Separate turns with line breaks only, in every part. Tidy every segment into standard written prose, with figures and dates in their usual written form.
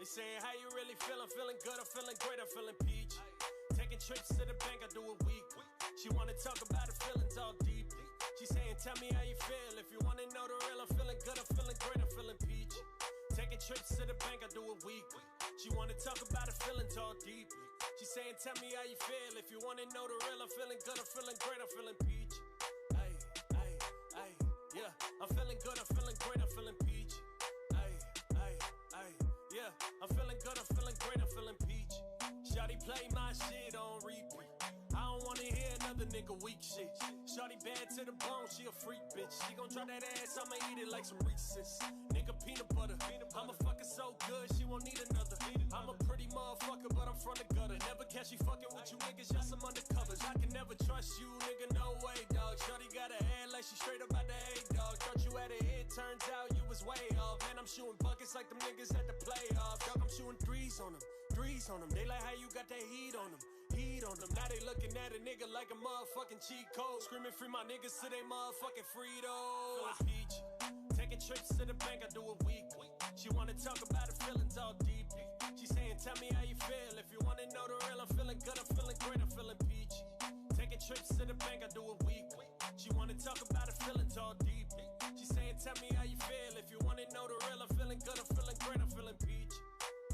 They saying, how you really feeling? Feeling good, I'm feeling great, I'm feeling peachy. Taking trips to the bank, I do it weekly. She wanna talk about her feelings all deeply. She saying, tell me how you feel. If you wanna know the real, I'm feeling good, I'm feeling great, I'm feeling peachy. Taking trips to the bank, I do it weekly. She wanna talk about her feelings all deeply. She saying, tell me how you feel. If you wanna know the real, I'm feeling good, I'm feeling great, I'm feeling peachy. Ay, ay, ay, yeah. I'm feeling good, I'm feeling great, I'm feeling peachy. Ay, ay, ay, yeah. I'm feeling good, I'm feeling great, I'm feeling peachy. Shawty play my shit on repeat. I don't wanna hear another nigga weak shit. Shawty bad to the bone, she a freak bitch. She gon' drop that ass, I'ma eat it like some Reese's. Nigga peanut butter, I'ma fuck it so good, she won't need another. I'm a pretty motherfucker, but I'm from the gutter. Never catch you fucking with you niggas, y'all some undercovers. I can never trust you, nigga, no way, dog. Shawty got a head like she straight up out the A, dog. Thought you had a hit, turns out you was way off. Man, I'm shooting buckets like them niggas at the playoffs. Dog, I'm shooting threes on them. They like how you got that heat on them. Now they looking at a nigga like a motherfucking cheat code. Screaming free my niggas to they motherfucking Frito. Peachy. Taking trips to the bank, I do it weekly. She wanna talk about her feelings all deeply. She saying, tell me how you feel. If you wanna know the real, I'm feeling good, I'm feeling great, I'm feeling peachy. Taking trips to the bank, I do it weekly. She wanna talk about her feelings all deeply. She saying, tell me how you feel. If you wanna know the real, I'm feeling good, I'm feeling great, I'm feeling peachy.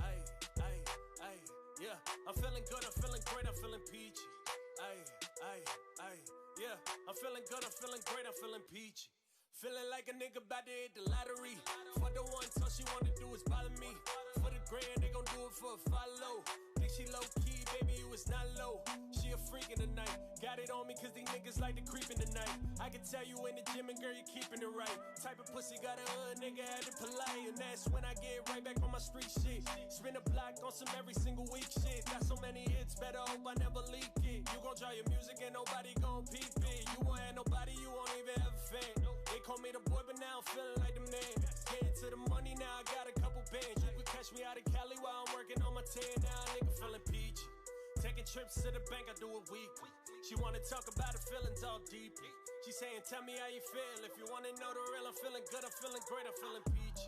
Ay, ay, ay, yeah. I'm feeling good, I'm feeling great, I'm feeling peachy. Ay, ay, ay, yeah. I'm feeling good, I'm feeling great, I'm feeling peachy. Feeling like a nigga about to hit the lottery. For the one, all she wanna do is bother me. For the grand, they gon' do it for a follow. Think she low key, baby, you was not low. She a freak in the night. Got it on me cause these niggas like to creep in the night. I can tell you in the gym and girl, you keeping it right. Type of pussy got a hood, nigga had it polite. And that's when I get right back on my street shit. Spin a block on some every single week shit. Got so many hits, better hope I never leak it. You gon' draw your music and nobody gon' peep it. You won't have nobody, you won't even have a fan. They call me the boy, but now I'm feeling like the man. Getting to the money, now I got a couple bands. You could catch me out of Cali while I'm working on my tan. Now a nigga feeling peachy. Taking trips to the bank, I do it weekly. She wanna talk about her feelings all deeply. She saying, tell me how you feel. If you wanna know the real, I'm feeling good, I'm feeling great, I'm feeling peachy.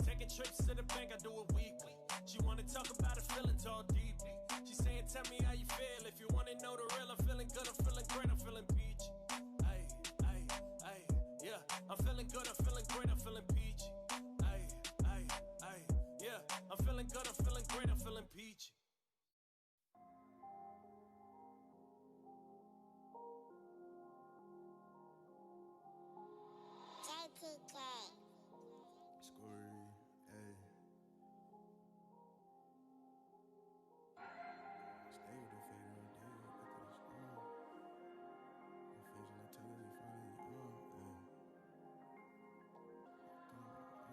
Taking trips to the bank, I do it weekly. She wanna talk about her feelings all deeply. She saying, tell me how you feel. If you wanna know the real, I'm feeling good, I'm feeling great, I'm feeling peachy. Ay, ay, ay, yeah. I'm feeling good, I'm feeling great, I'm feeling peachy. Ay, ay, ay, yeah. I'm feeling good, I'm feeling great, I'm feeling peachy.
Scory, hey. Stay with the fade on the day, get to the score. The face on the television, finally on,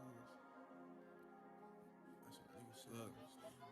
hey. Look,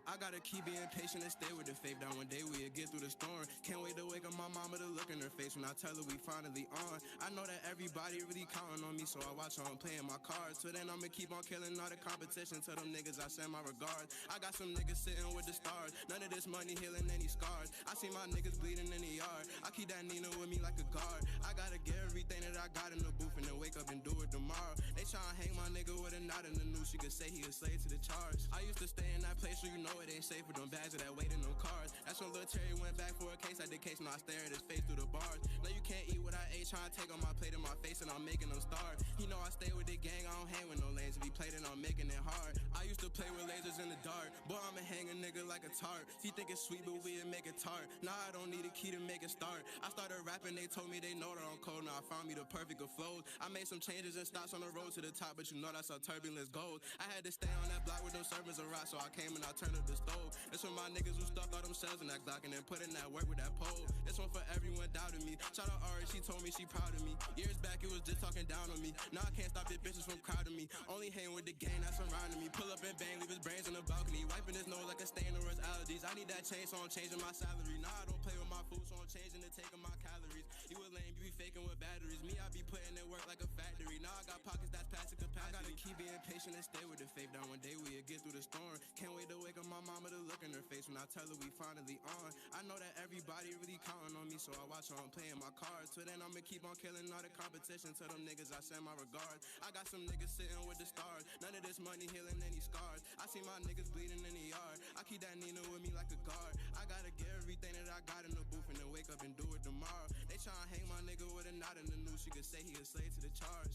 I gotta keep being patient and stay with the faith. That one day we'll get through the storm. Can't wait to wake up my mama to look in her face when I tell her we finally on. I know that everybody really counting on me, so I watch how I'm playing my cards. So then I'ma keep on killing all the competition. Tell them niggas I send my regards. I got some niggas sitting with the stars. None of this money healing any scars. I see my niggas bleeding in the yard. I keep that Nina with me like a guard. I gotta get everything that I got in the booth and then wake up and do it tomorrow. They tryna hang my nigga with a knot in the noose. You could say he a slave to the charge. I used to stay in that place where you know it ain't safe with them bags of that weight in them cars. That's when Lil Terry went back for a case at the case. Now I stare at his face through the bars. Now you can't eat what I ate, trying to take on my plate in my face and I'm making them starve. You know I stay with the gang, I don't hang with no lanes. If he played it, I'm making it hard. I used to play with lasers in the dark. Boy, I'ma hang a nigga like a tart. He think it's sweet, but we'll make it tart. Now I don't need a key to make it start. I started rapping, they told me they know that I'm cold. Now I found me the perfect of flows. I made some changes and stops on the road to the top, but you know that's how turbulence goes. I had to stay on that block with those servants of rock, so I came and I turned up the stove. This for my niggas who stuck all themselves in that Glock and then put in that work with that pole. This one for everyone doubting me. Shout out Ari, she told me she proud of me. Years back it was just talking down on me. Now I can't stop the bitches from crowding me. Only hang with the gang that's surrounding me. Pull up and bang, leave his brains on the balcony. Wiping his nose like a stain or his allergies. I need that change, so I'm changing my salary. Now I don't play with my food, so I'm changing the take of my calories. You a lame, you be faking with batteries. Me, I be putting in work like a factory. Now I got pockets that's past capacity. I gotta keep being patient and stay with the faith. Down one day we'll get through the storm. Can't wait to wake up my mama to look in her face when I tell her we finally on. I know that everybody really counting on me, so I watch how I'm playing my cards. So then I'ma keep on killing all the competition. Tell them niggas I send my regards. I got some niggas sitting with with the stars. None of this money healing any scars. I see my niggas bleeding in the yard. I keep that Nina with me like a guard. I gotta get everything that I got in the booth and then wake up and do it tomorrow. They tryna hang my nigga with a knot in the noose. You could say he a slave to the charge.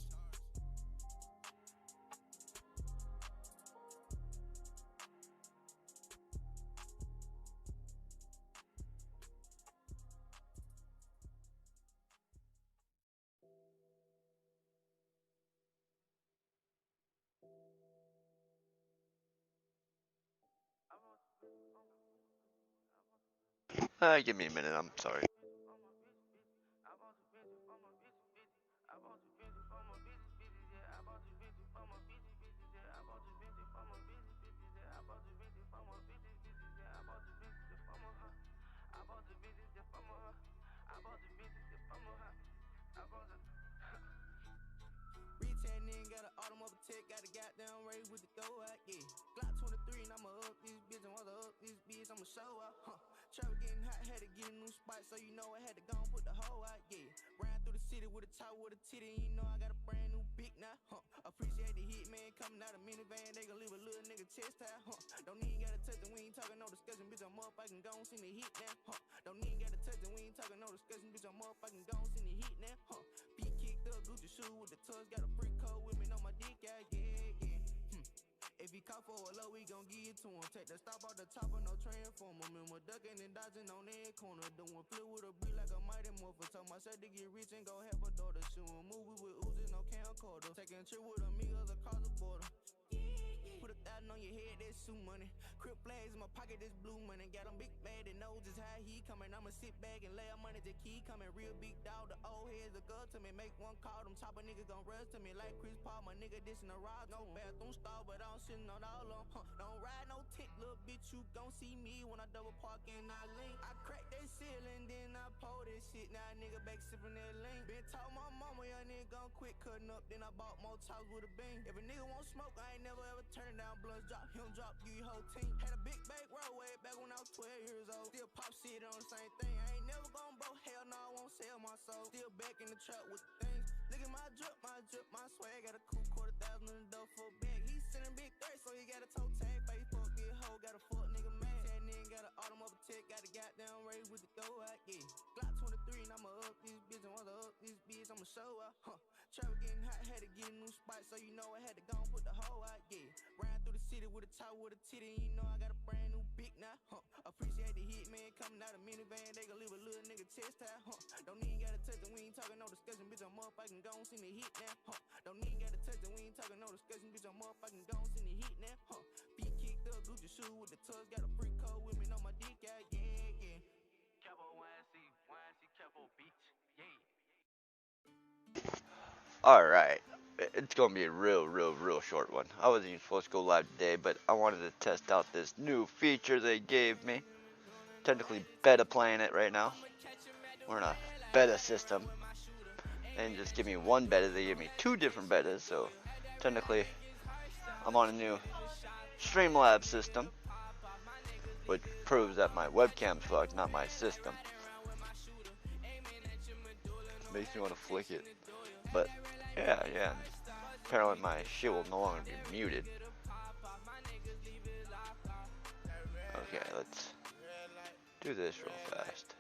Give me a minute, I'm sorry.
Retail nigga got an automobile tech, got a goddamn race with the throw out, yeah. Glock 23 and I'ma up this bitch, and once I up this bitch, I'ma show out, Traffic getting hot, had to get a new spot, so you know I had to go and put the hoe out, yeah. Ran through the city with a top with a titty, and you know I got a brand new big now, Appreciate the hit, man, coming out of minivan, they gon' leave a little nigga chest out, Don't even gotta touch it, we ain't talking no discussion, bitch, I'm up, I can go and send the hit now, Don't even gotta touch it, we ain't talking no discussion, bitch, I'm up, I can go and send the hit now, Feet kicked up, Gucci shoe with the tugs, got a freak code with me on my dick, yeah. If he call for a low, we gon' give it to him. Take the stop out the top of no transformer. Remember ducking and dodging on that corner. Doing flip with a beat like a mighty morpher. Told myself to get rich and go have a daughter. Shooting movie with oozes, no camcorder. Taking a trip with amigos across the border. Put 1,000 on your head, that's Sue money. Crip flags in my pocket, that's blue money. Got him big bad and knows just how he coming. I'ma sit back and lay out money to Key coming. Real big dog, the old heads a girl to me. Make one call, them chopper niggas gon' rush to me. Like Chris Paul, my nigga dishing the rod. No bathroom stall, but I'm sitting on all of them. Don't ride no tick, little bitch, you gon' see me when I double park and I link. I crack that ceiling, then I pull this shit. Now nigga back sipping that link. Been told my mama, young nigga gon' quit cutting up. Then I bought more talks with a bean. If a nigga won't smoke, I ain't never ever turn down. Blunts drop, him drop, you your whole team. Had a big bank roll way back when I was 12 years old. Still pop shit on the same thing. I ain't never gon' broke, hell no, I won't sell my soul. Still back in the trap with the things. Look at my drip, my swag. Got a cool $250,000 in the door for a bag. He sending big threats, so he got a toe tag. Face fuck this hoe, got a fuck nigga mad. That nigga got an automobile tech, got a goddamn race with the throw out, yeah. Glock 23 and I'ma up this bitch, and once I up this bitch, I'ma show out, Traffic getting hot, had to get a new spot, so you know I had to go and put the hoe out, yeah. Ran through the city with a top with a titty, and you know I got a brand new big now, Appreciate the hit, man, coming out of minivan, they gon' leave a little nigga chest out, Don't even gotta touch it, we ain't talking no discussion, bitch, I'm up, I can go and send the hit now, Don't even gotta touch it, we ain't talking no discussion, bitch, I'm up, I can go and send the hit now, Feet kicked up, Gucci shoe with the tugs, got a freak code with me on my dick, yeah. Capo YNC, Capo Beach, yeah.
Alright, it's gonna be a real short one. I wasn't even supposed to go live today, but I wanted to test out this new feature they gave me. Technically beta playing it right now. We're in a beta system. They didn't just give me one beta, they gave me 2 different betas, so technically I'm on a new Streamlabs system, which proves that my webcam's fucked, not my system. Makes me want to flick it. But yeah. Apparently my shit will no longer be muted. Okay, let's do this real fast.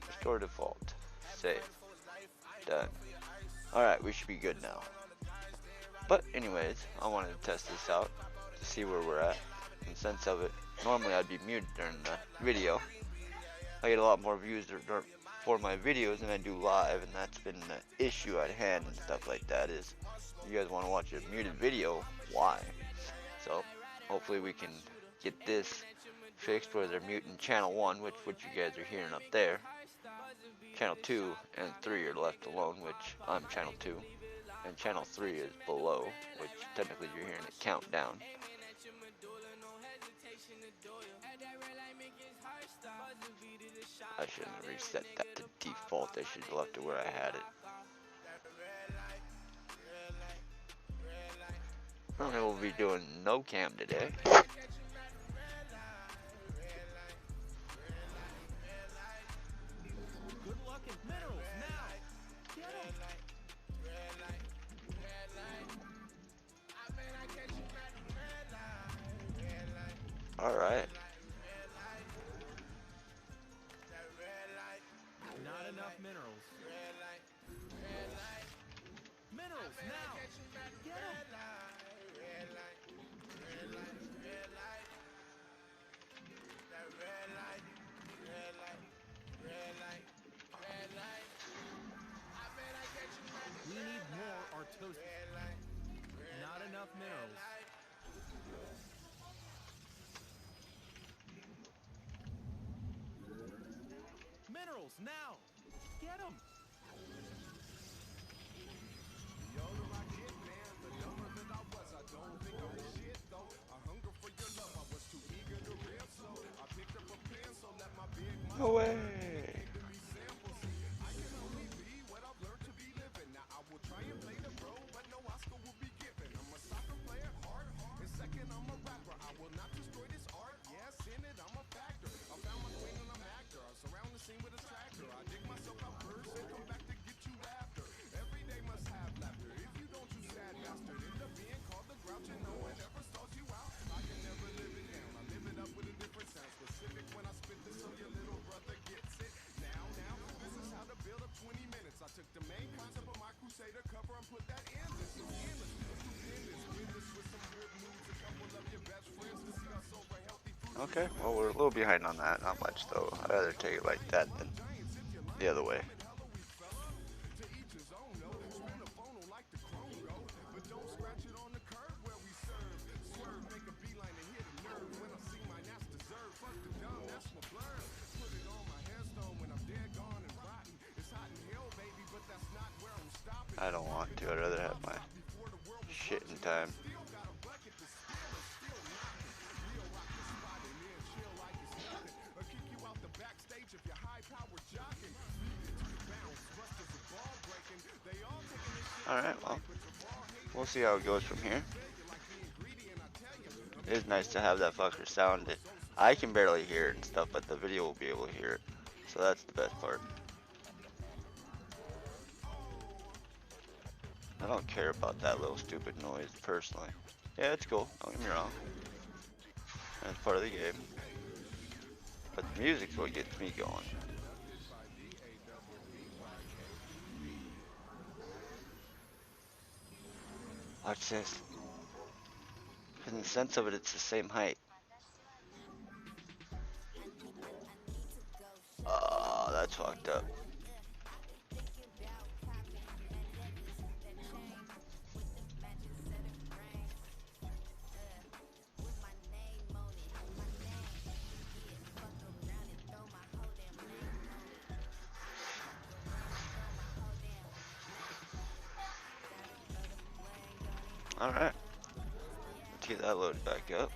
Restore default. Save. Done. Alright, we should be good now. But anyways, I wanted to test this out to see where we're at. In the sense of it, normally I'd be muted during the video. I get a lot more views for my videos than I do live, and that's been the issue at hand and stuff like that. Is you guys want to watch a muted video, why? So hopefully we can get this fixed where they're muting channel 1, which you guys are hearing up there. Channel 2 and 3 are left alone, which I'm channel 2. And channel 3 is below, which technically you're hearing it count down. I shouldn't have reset that to default. I should have left it where I had it. We'll be doing no cam today. Alright.
Not enough minerals. Minerals now. Get 'em. We need more Protoss. Not enough minerals. Minerals now. Get 'em.
No way. Okay, well we're a little behind on that, not much though. I'd rather take it like that than the other way. I don't want to, I'd rather have my shit in time. Alright, well, we'll see how it goes from here. It is nice to have that fucker sounded. I can barely hear it and stuff, but the video will be able to hear it. So that's the best part. I don't care about that little stupid noise, personally. Yeah, it's cool, don't get me wrong. That's part of the game. But the music's what gets me going. Watch this. In the sense of it, it's the same height. Oh, that's fucked up. Alright. Let's get that loaded back up.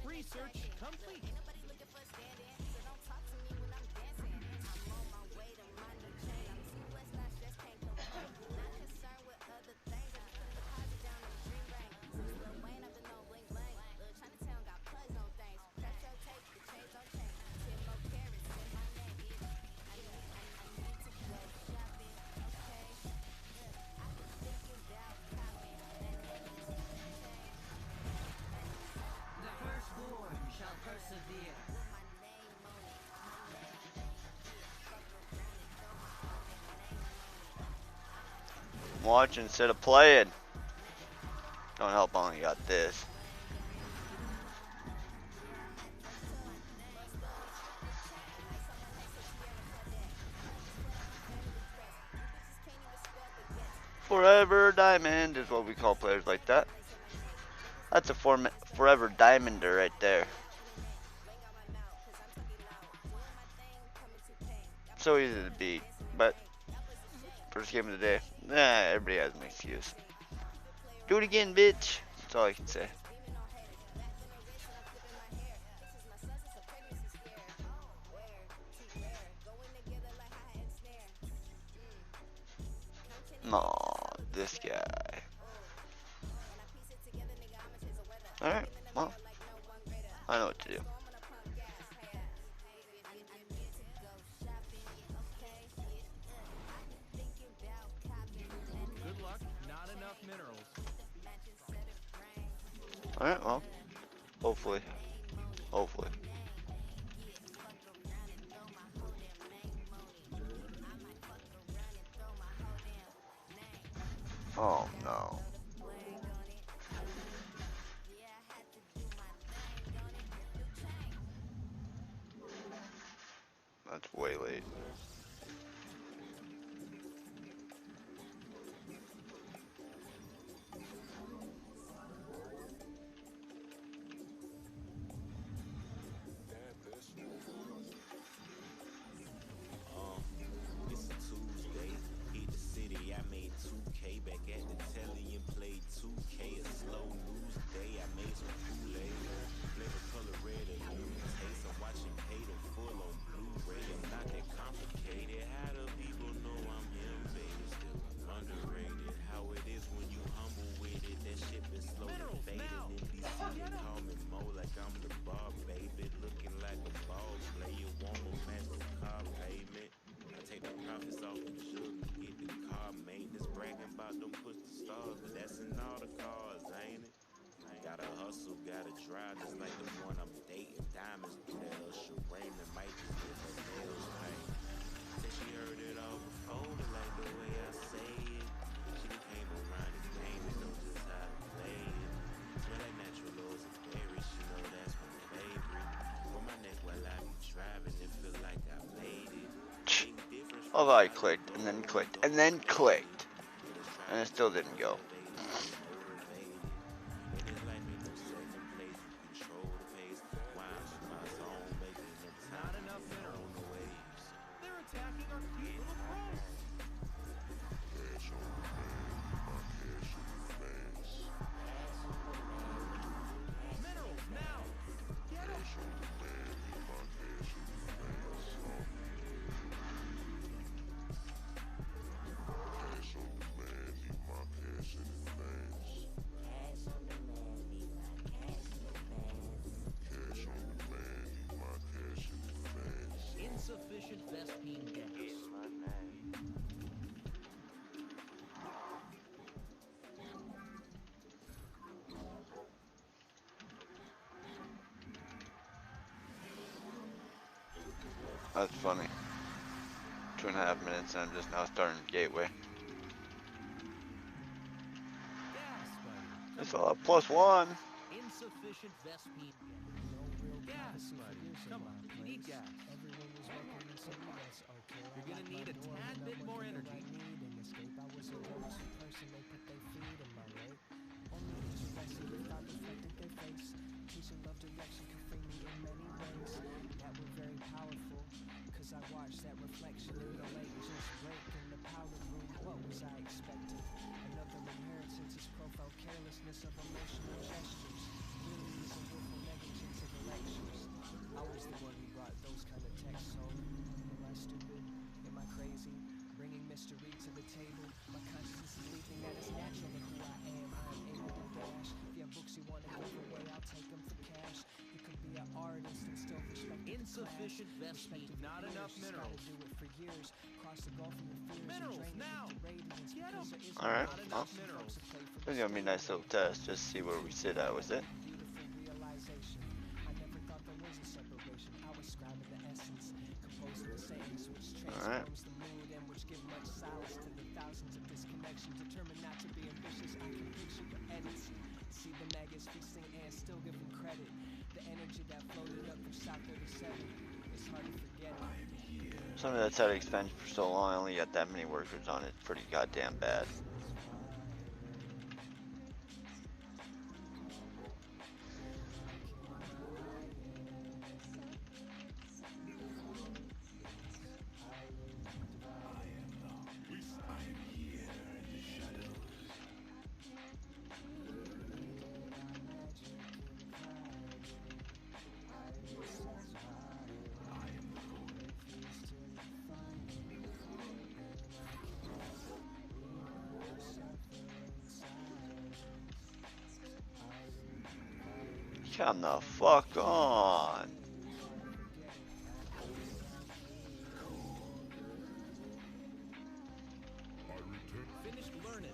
Research complete.
Watch instead of playing. Don't help, I only got this. Forever Diamond is what we call players like that. That's a forever diamonder right there. So easy to beat, but first game of the day. Nah, everybody has an excuse. Do it again, bitch. That's all I can say. Oh, this guy. Alright, well, I know what to do.
Good luck, not enough minerals.
Alright, well, hopefully. Hopefully. Oh no. That's way late.
It's a Tuesday, hit the city, I made 2K, back at the telly and played 2K, a slow news day, I made some Kool-Aid, flavor color red, a new taste, I'm watching Paid in Full on Blu-ray, I'm not that complicated, how do people know I'm him, baby, still underrated, how it is when you humble with it, that shit been slowly fading, in DC they call me Mo like I'm the bar, baby, looking like a ball player, want more match with car payment. Take the profits off the jug and get the car maintenance. Bragging about them push the stars, but that's in all the cars, ain't it? Gotta hustle, gotta drive, just like the one I'm dating. Diamonds through that Usher Raymond might just get her nails paint. Said she heard it all before, but like the way I say it. She done came around the game and know just how to play it. Smell like natural oils and berries, she know that's my favorite. For my neck while I be driving, it feel like I made it.
Although I clicked and then clicked and then clicked, and it still didn't go.
Not enough minerals. They're attacking our cute little pros. Minerals now. Get 'em. Insufficient Vespine gas.
That's funny. 2.5 minutes and I'm just now starting Gateway.
Gas, buddy.
It's all +1.
Insufficient Vespine gas. Gas, buddy. Come on, you need gas. You're gonna need a tad bit more energy. Insufficient Vespine, not enough minerals. Minerals now. Get 'em.
Alright,
Not
well,
enough minerals.
this is gonna be a nice little test, just see where we sit at with it. Alright. Some of that's had expense for so long, I only got that many workers on it. It's pretty goddamn bad. Come the fuck on.
Finished learning.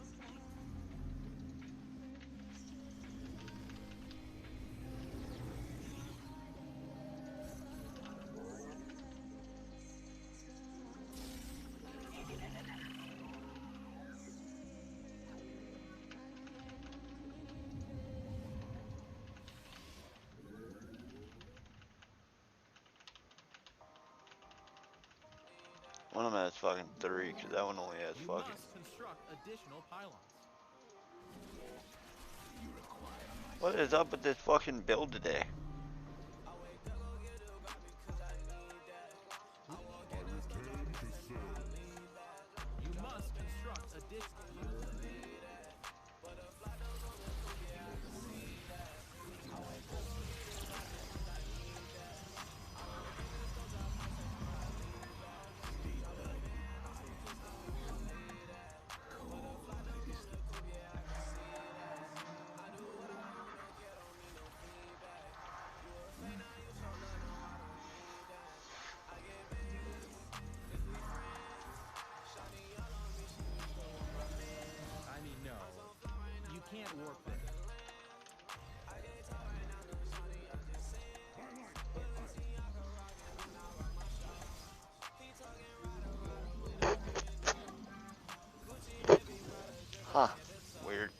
One of them has fucking 3, because that one only has
You
fucking.
must construct additional pylons.
What is up with this fucking build today?
You must construct additional. I mean, no. You can't warp it.
Huh. Weird.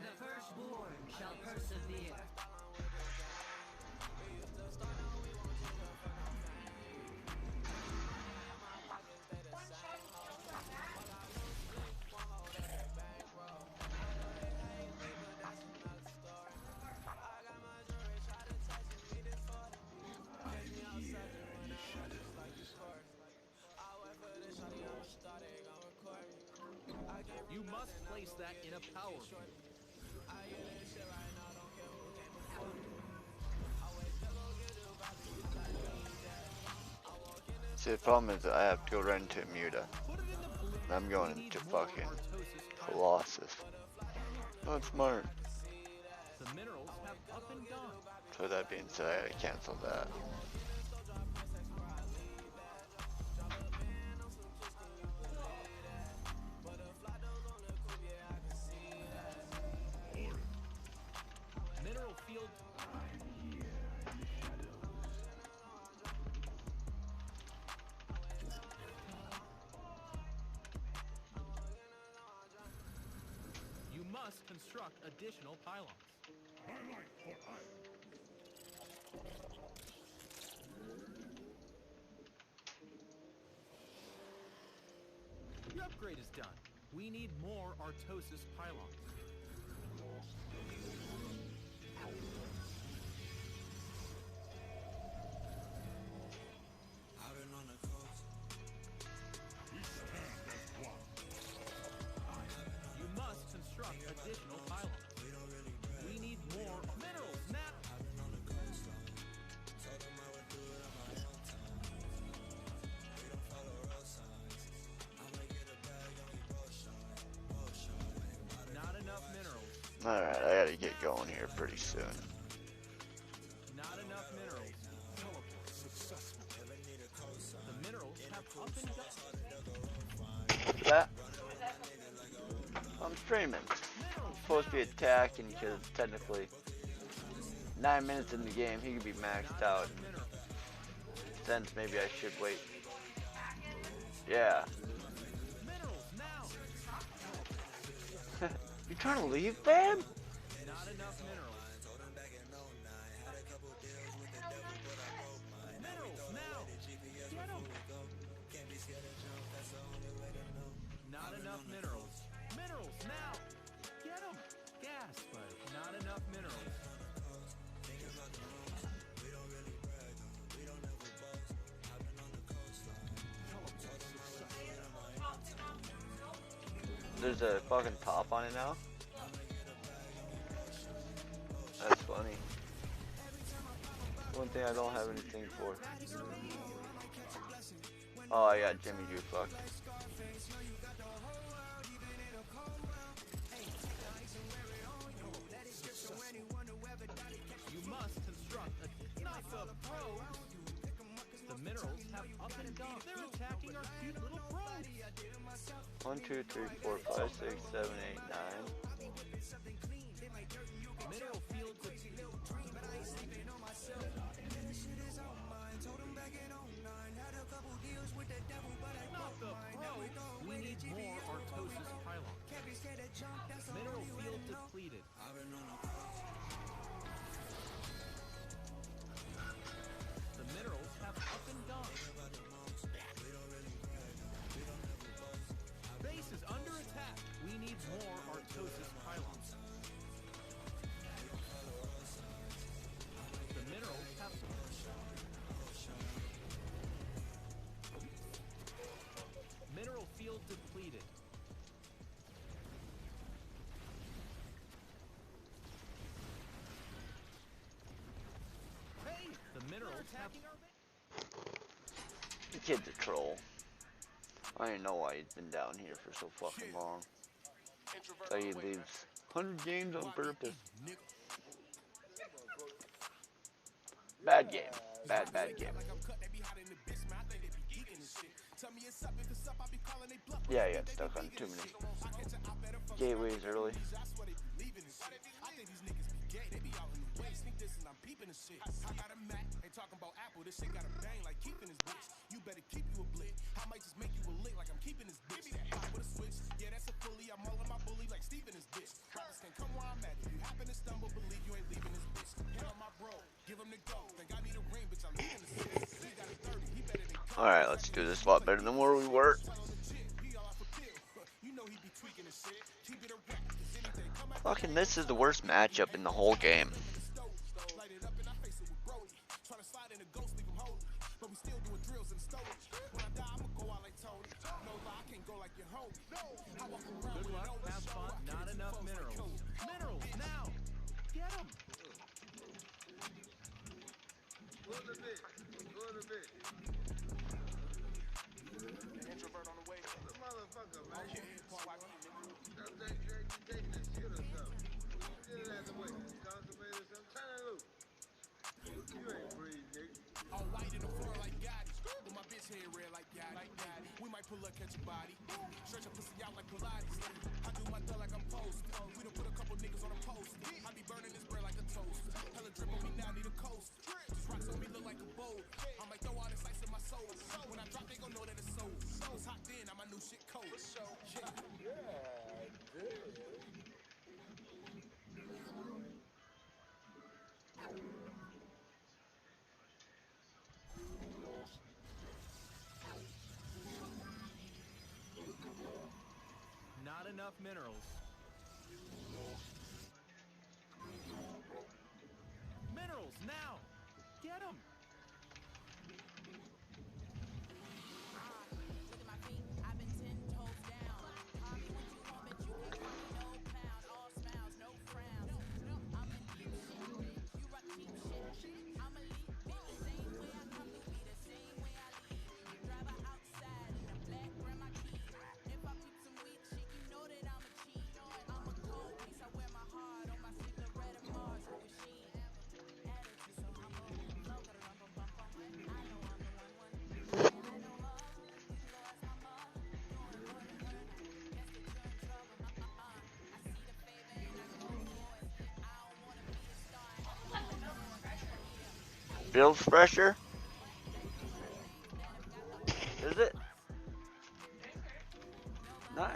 The firstborn shall persevere.
You must place that in a power field.
See, the problem is that I have to go right into Muta.
Put it in the blue.
And I'm going
We need
into
more
fucking
Artosis pylons.
Colossus. Not smart.
The minerals have up and gone.
So that being said, I gotta cancel that.
Mineral field. You must construct additional pylons. The upgrade is done. We need more Artosis pylons. You must construct additional pylons. We need more minerals now. Not enough minerals.
Alright, I gotta get going here pretty soon.
Not enough minerals. The minerals have up and gone.
What's that? I'm streaming. I'm supposed to be attacking because technically 9 minutes in the game he could be maxed out. Since maybe I should wait. Yeah.
Minerals now.
You trying to leave, fam?
Not enough minerals. Minerals now. Get 'em. Not enough minerals. Minerals now. Get 'em. Gas, but not enough minerals.
There's a fucking top on it now? That's funny. One thing I don't have anything for. Oh, I got Jimmy Drew fucked.
You must construct a not the pros. The minerals have up and down. They're attacking our cute little pros.
1, 2, 3, 4, 5, 6, 7, 8, 9.
Mineral field to not the pros. We need more Artosis pylon. Mineral field depleted. The minerals have up and down. Base is under attack. We need more Artosis pylons. The minerals have mineral field depleted. Hey, the minerals attacking our base.
The kid's a troll. I didn't know why he's been down here for so fucking long. So he leaves 100 games on purpose. Bad game. Bad game. Yeah, I got stuck on too many gateways early. Alright, let's do this a lot better than where we were. Fucking this is the worst matchup in the whole game.
Good luck, have fun, not enough minerals. Minerals, now! Get them!
Go to bed. Introvert on the way. The motherfucker, man. That's taking that shit or something. Get it out the way. Constipated or something. Turn it loose. You ain't breathe, nigga.
All white in the floor like Gotti. With my bitch hair red like Gotti. We might pull up, catch a body. Stretch a pussy out like Pilates. I do my thug like I'm posted. We done put a couple niggas on a post. I be burning this bread like a toast. Hella drip on me now, need a coast. These rocks on me look like a bowl. I might throw all this ice in my soul. When I drop, they gon' know that it's sold. It's hot then, now my new shit cold.
Not enough minerals. Minerals, now! Get them!
Feels fresher? Is it? Nice.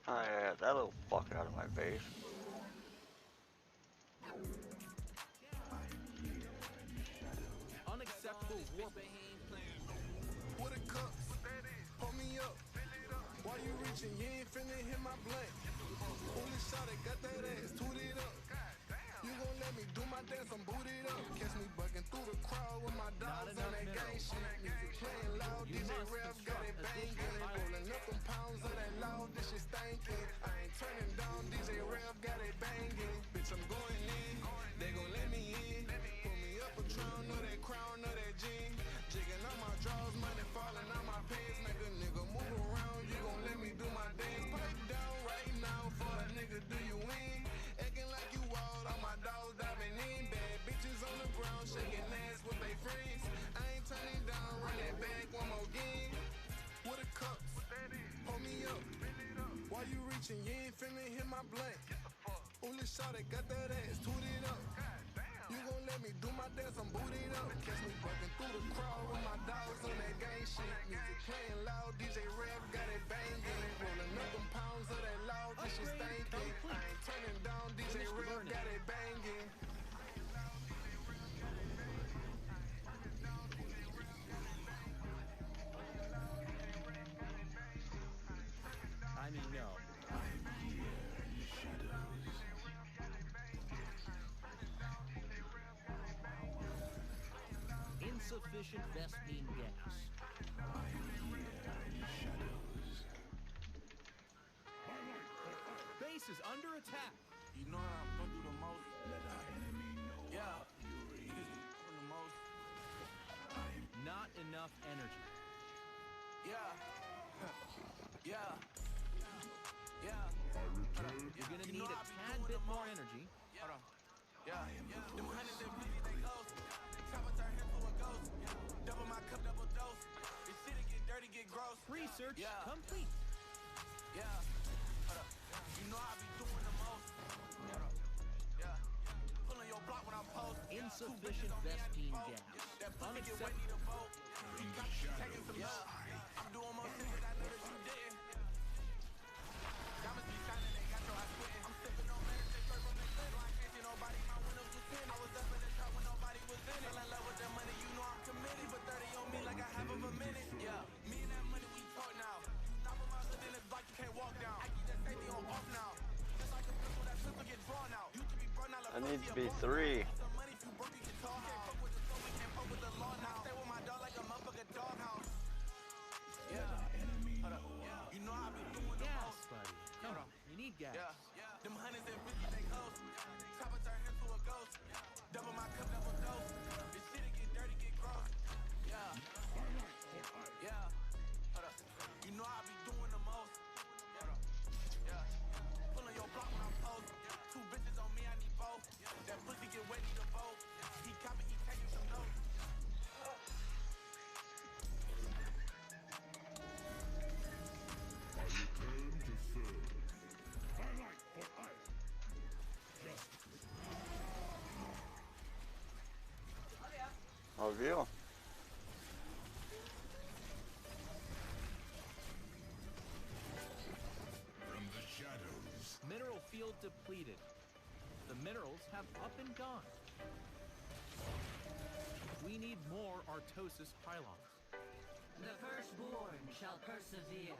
Alright, that little fuck out of my base.
Unacceptable warp.
What a cups, pull me up. Why you reaching? You ain't finna hit my blank. Only shot it, got that ass, toot it up. You gon' let me do my dance, I'm booted up. Catch me bucking through the crowd with my dogs on that gang shit. Music playing loud, DJ Rev got it banging. Rolling up them pounds of that loud, this shit stankin'. I ain't turning down, DJ Rev got it banging. Bitch, I'm going in, they gon' let me in. Pull me up a crown, know that crown, know that jean. Jigging out my drawers, money falling out my pants. Make a nigga move around, you gon' let me do my dance. Pipe down right now for a nigga, do you win? Acting like you wild, all my dogs diving in. Bad bitches on the ground, shaking ass with they friends. I ain't turning down, run that back one more game. What a cups, hold me up. Why you reaching? You ain't finna hit my blank. Only shot it, got that ass, toot it up. You gon' let me do my dance, I'm booted up. Catch me bucking through the crowd with my dogs on that gang shit. Music playing loud, DJ Rev got it banging. Rolling up them pounds of that loud, this shit stankin'. I ain't turning down, DJ Rev got it banging.
I mean, no. Insufficient Vespine gas. Base is under attack.
You know I'm gonna do the most. Yeah, doing the most.
Not enough energy.
Yeah, yeah, yeah.
You're gonna need a tad bit more energy.
Hold on. Yeah, them hundreds and fifty they close. Chopper turn him to a ghost. Double my cup, double dose. This shit get dirty, get gross.
Research
Yeah.
complete.
Yeah, hold up. You know I be doing the most. Hold up. Yeah, pulling your block when I post.
Insufficient Vespine gas.
That pussy get wet,
Unacceptable.
need a vote. You got me taking some love. I'm doing more shit that I know that you didn't. Diamonds be shining, they got your eyes squinting. I'm sipping on medicine straight from the clip. I can't see nobody, my windows was 10. I was up in the trap when nobody was in it. Fell in love with the money, you know I'm committed. Put 30 on me like I half of a minute. Yeah, me and that money, we talk now. You knock on my hood in the block, you can't walk down. I keep that safety on off now. Just like a pistol, that pistol get drawn out. You can be brought out
I need to be 3.
some money if you broke, you can talk. Can't fuck with the soul, we can't fuck with the law now. Stay with my dog like a motherfucking doghouse. Yeah, hold up. You know I be doing the
Gas,
most.
buddy. Come on. You need gas.
Yeah, them hundreds and fifty they close. Chopper turn him to a ghost. Double my cup, double dose. This shit get dirty, get gross. Yeah, yeah, hold up. You know I be doing the most. Hold up. Yeah, pulling your block when I post. 2 bitches on me, I need both. That pussy get wet, need a vote. He copy, he taking some notes.
How real?
Mineral field depleted. The minerals have up and gone. We need more Artosis pylons.
The firstborn shall persevere.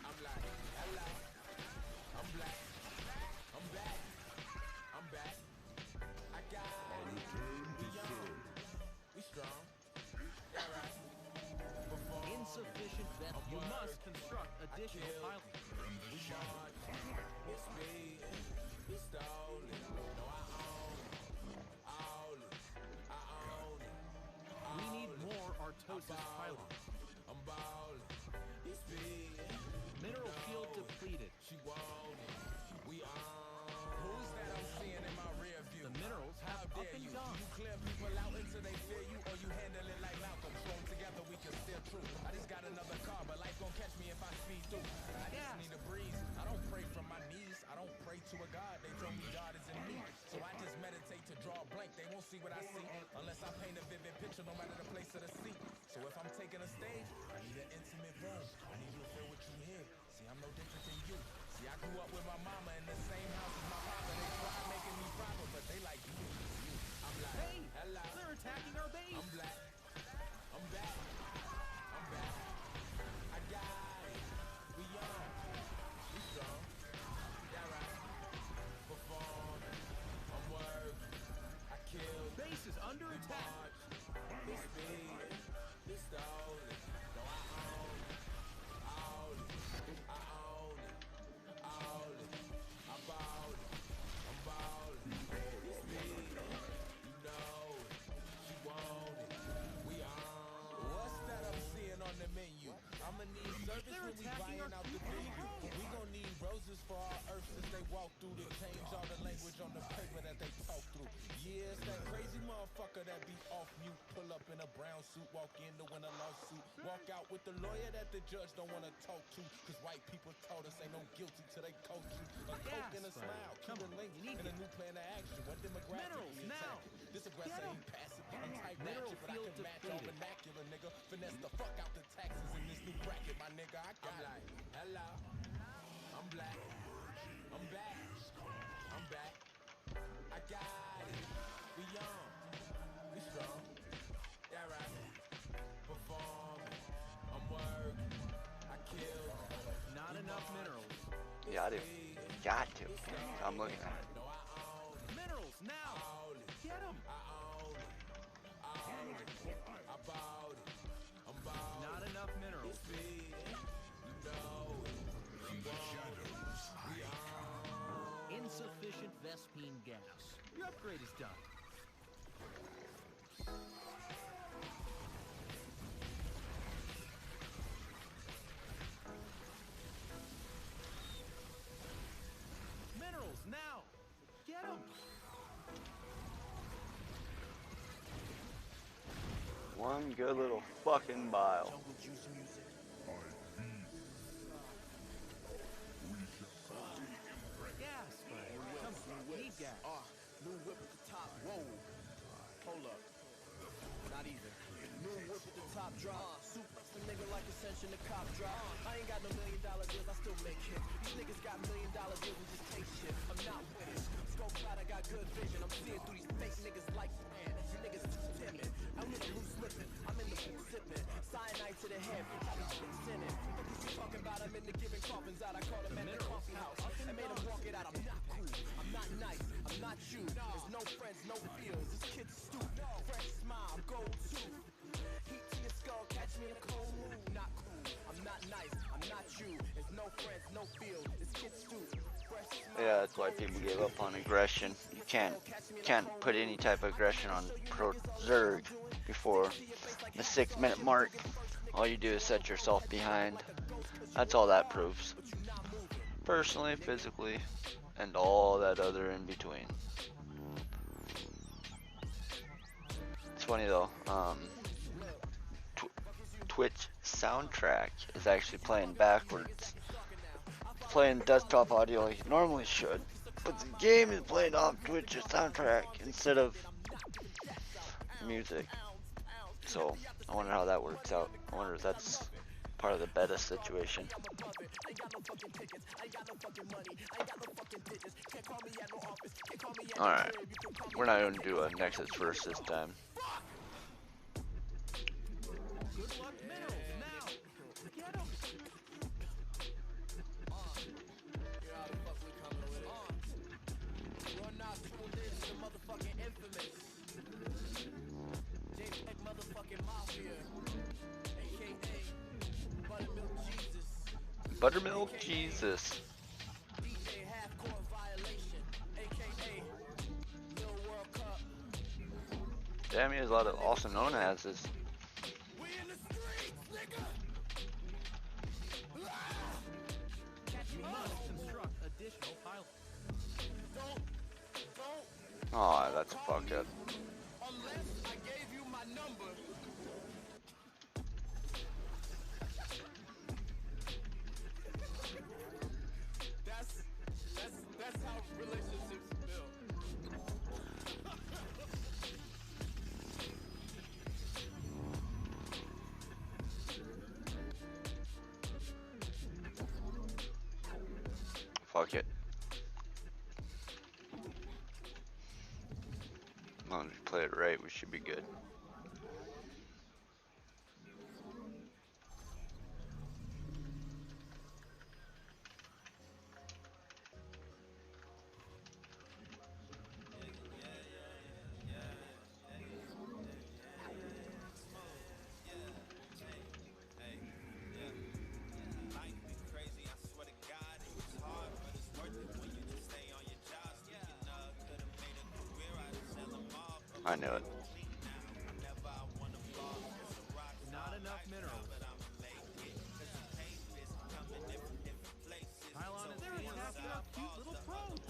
I'm like, hello. I'm black. I'm back. I'm back. I got we young. We strong. Yeah, right.
Insufficient vet. You must construct additional pylons.
We march. It's speed. It's stolen. No, I own it. All it. I own it.
We need more Artosis pylons.
I'm ballin'. It's speed.
Mineral field depleted.
She want it. We on. Who's that I'm seeing in my rear view?
The minerals have up and gone.
You clear people out until they fear you, or you handle it like Malcolm. Strong together, we can steer true. I just got another car, but life gon' catch me if I speed through. I just need a breeze. I don't pray from my knees. I don't pray to a God. They told me God is in me. So I just meditate to draw a blank. They won't see what I see unless I paint a vivid picture, no matter the place or the seat. So if I'm taking a stage, I need an intimate room. I need you to feel what you hear.
grew up with my mama in the same house as my papa. They tried making me proper, but they like you. I'm like, hey, hello. They're attacking our base. I'm black. I'm back. I'm back. I got it. We young. We strong. Yeah, right. Perform. I'm work. I kill.
Base is under attack.
It's speed. It's stolen. No, I own it. All it. I own it. All it. I bought it. I'm ballin'. It's speed. You know it. She want it. We on. What's that I'm seeing on the menu? I'ma need service when we buying out the venue. We gon' need roses for our earths as they walk through to change all the language on the paper that they talk through. Yeah, it's that crazy motherfucker that be off mute. Pull up in a brown suit, walk in to win a lawsuit. Walk out with the lawyer that the judge don't wanna talk to. Cause white people told us ain't no guilty till they coach you. A coke and a smile, Cuban link, and a new plan of action. What demographic
Minerals
we
now.
attacking? This aggressor ain't passive. I'm type
Mineral
ratchet, but I
field
can match all
depleted.
vernacular, nigga. Finesse the fuck out the taxes in this new bracket, my nigga. I got like, hello, I'm black, I'm back, I'm back. I got it. We young, we strong. Yeah, right. Perform. I'm work. I kill.
Not enough minerals.
Yeah, I do. Got to. I'm looking at it.
No, I own it.
Minerals now.
Own it.
Get them.
I own it. Own it. I bought it. I'm ballin'.
Not enough minerals.
Speed. You know it. You want it. We on.
Insufficient Vespine gas. Your upgrade is done. Minerals now. Get them.
One good little fucking bile.
Gas. Come on. Need gas.
New whip at the top, whoa. Hold up. Not even. New whip at the top drop. Suplex the nigga like Ascension the cop drop. I ain't got no $1 million deals, I still make hits. These niggas got $1 million deals and just take shit. I'm not with it. Scope out, I got good vision. I'm seeing through these fake niggas like man. You niggas too timid. I'm in the loose slipping. I'm in the boot sipping. Cyanide to the head, I'm fixing it. What you talking about? I'm in the giving coffins out. I called him at the coffee house. I made him walk it out. I'm not cool. I'm not nice. I'm not you. There's no friends, no feels. This kid's stupid. Fresh smile, gold tooth. Heat to your skull, catch me in a cold mood. Not cool. I'm not nice. I'm not you. There's no friends, no feels. This kid's stupid. Fresh smile.
Yeah, that's why people give up on aggression. You can't put any type of aggression on Zerg before the 6-minute mark. All you do is set yourself behind. That's all that proves. Personally, physically, and all that other in between. It's funny though, Twitch soundtrack is actually playing backwards. It's playing desktop audio like it normally should, but the game is playing off Twitch's soundtrack instead of music. So I wonder how that works out. I wonder if that's part of the beta situation. Alright, we're not going to do a Nexus first this time.
Good luck, minerals now. Get them.
You're not tuned in to the motherfucking infamous J-Tech motherfucking Mafia, a.k.a. Buttermilk Jesus.
Buttermilk Jesus.
DJ Half-Court Violation, a.k.a. Lil World Cup.
Damn, he has a lot of also known as's.
We in the streets, nigga!
We must construct additional pilots.
Don't,
Aw, that's a fuck up.
unless I gave you my number. That's how relationships build.
Fuck it. As long as we play it right, we should be good. I knew it.
Not enough minerals. Pile on and see half enough cute little probes.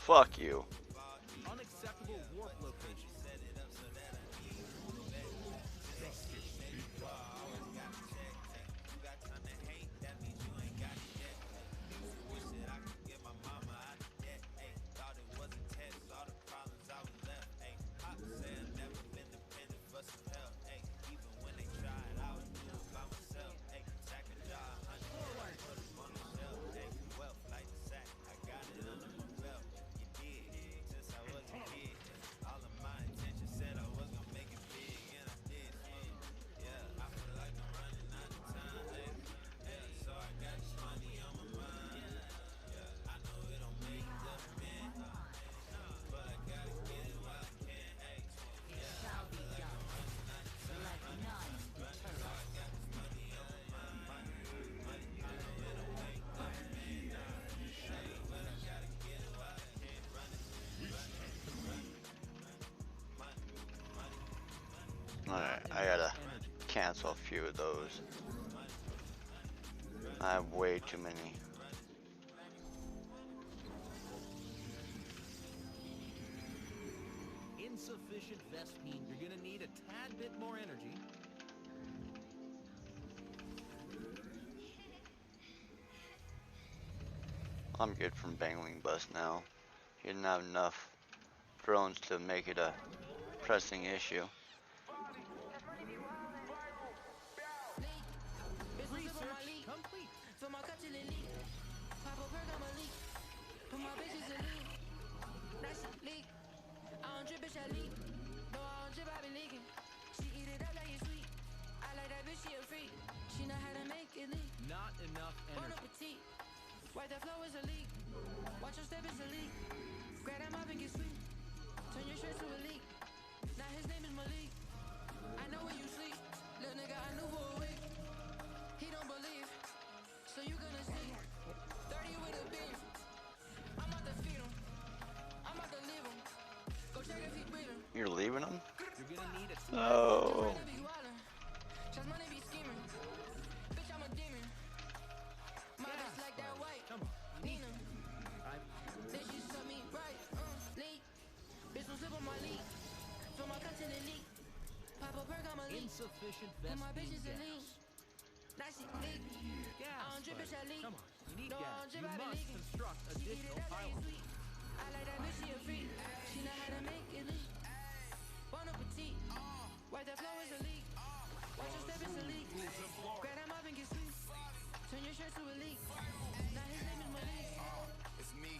Fuck you.
Unacceptable warp location.
Alright, I gotta cancel a few of those. I have way too many.
Insufficient Vespine. You're gonna need a tad bit more energy.
I'm good from Bangling Bus now. He didn't have enough drones to make it a pressing issue.
Research complete. Not enough energy.
White that flow is a leak. Watch your step is a leak. Grab him up and get sweet. Turn your shirt to a leak. Now his name is Malik. I know where you sleep. Little nigga, I knew for a week. He don't believe. So you gonna see. 30 with a beam. I'm about to feed him. I'm about to leave him. Go check if he breathing.
You're leaving him?
You're gonna need a
Oh.
Just money be scheming. Bitch, I'm a demon. My bitch like that white.
Come on.
Nina. Then she saw me right. Leak. Bitch, don't slip on my leak. From my cut to the leak. Pop a perk, I'm a leak.
Insufficient
When my bitch
Vespine
is a
gas.
leak. Now she leak.
Gas,
I don't drip,
buddy.
bitch, I leak.
Come on. You need
No, I
gas.
don't drip,
You
I be
must
leaking.
construct
She eat
additional
it up like
pylons.
it's sweet. I like that bitch, she a freak. She know how to make it leak. Bon appetit. White that flow is a leak. Watch your step, it's a leak. Grab him up and get sweet. Turn your shirt to a leak. Now his name is Malik.
It's me.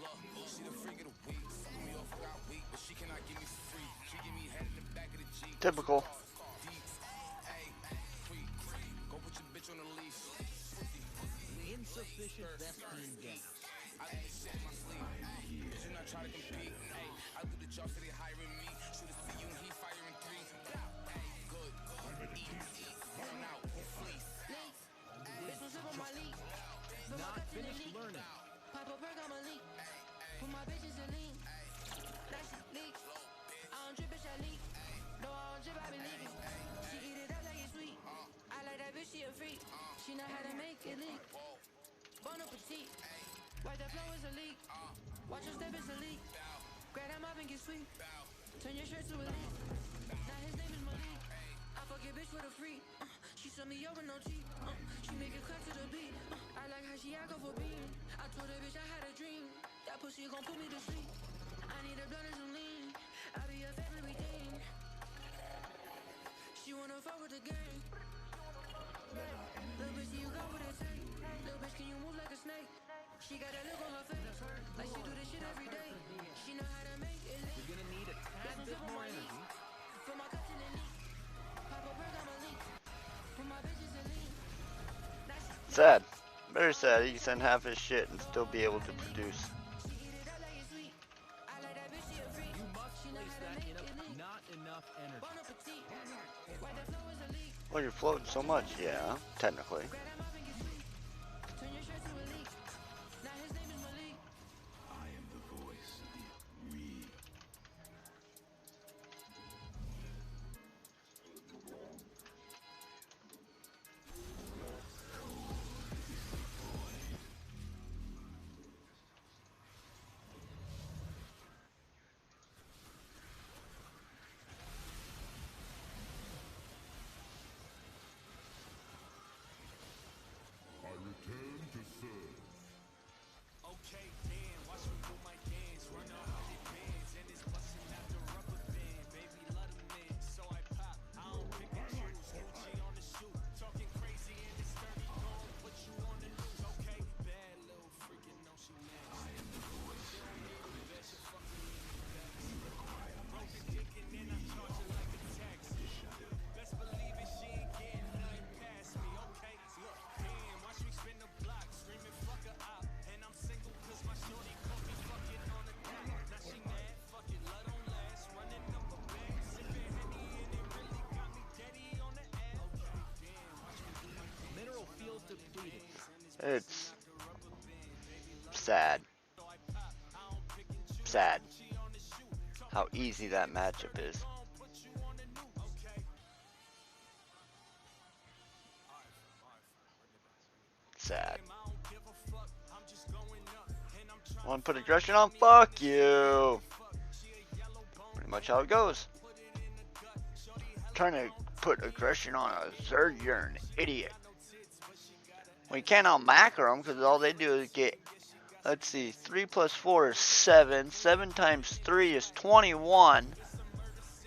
Look, she the freak of the week. Sucking me off, I got weak, but she cannot give me for free. She give me head in the back of the Jeep.
Typical.
Hey, free. Go put your bitch on the leash.
Insufficient Vespine gas.
I let this shit in my sleep. Bitch, you not trying to compete. Hey, I do the job, so they hiring me. Shoot a see you and he firing three. Hey, good. Eat. Burn out. Fleece.
Leak. Bitch, don't slip on my leak. From my
Not
cut to the
finished
leak.
learning.
Pop a perk, I'm a leak. When my bitch is a lean. Now she She know how to make it leak. Bon appetit. White the flow is a leak. Watch your step, it's a leak. Grab him up and get sweet. Turn your shirt to a leak. Now his name is Malik. I fuck your bitch with a freak. She sent me over no cheat. She make it clap to the beat. I like how she act off a beam. I told her bitch I had a dream. That pussy gon' put me to sleep. I need a blunt and some lean. I be your favorite thing. She wanna fuck with the gang. Little bitch, you got what it take. Little bitch, can you move like a snake? She got a look on her face, like she do this shit every day. She know how to make it leak.
You're gonna need a tad bit more energy.
From my cut to the knee. Pop a bird, I'm a leak. From my bitches a lean.
Sad. Very sad. He can send half his shit and still be able to produce.
She eat it up like it's sweet. I like that bitch, she a freak.
You must
She know
place
how to
that
make
in
it leak.
not enough energy.
Bon appetit. White the flow is a leak.
Well, you're floating so much. Yeah, technically.
Grab him up and get sweet. Turn your shirt to a leak. Now his name is Malik.
I am the voice of the we. I return to serve.
Okay, then, watch me do my dance. Run 100 bands, and it's busting out the rubber band. Baby, love the man, so I pop. I don't pick and choose. Gucci on the shoe, talking crazy and it's 30 gone. Put you on the news, okay? Bad little freaking know she nasty.
I am the voice of the we.
Broke the dick and then I charge her like a taxi. Best believe it, she ain't getting nothing past me, okay? Look, damn, watch me spin the block, screaming fuck her out. And I'm single cause my shorty caught me fucking on the dock. Now she mad, fuck it, love don't last. Running up a bag, sipping Henny and it really got me deady on the ass. Okay, damn, watch me do my dance.
Mineral field depleted.
It's sad. Sad. How easy that matchup is. Sad. Want to put aggression on? Fuck you. Pretty much how it goes. Trying to put aggression on a Zerg, you're an idiot. Well, you can't out-macro them because all they do is get, let's see, 3 plus 4 is 7. 7 times 3 is 21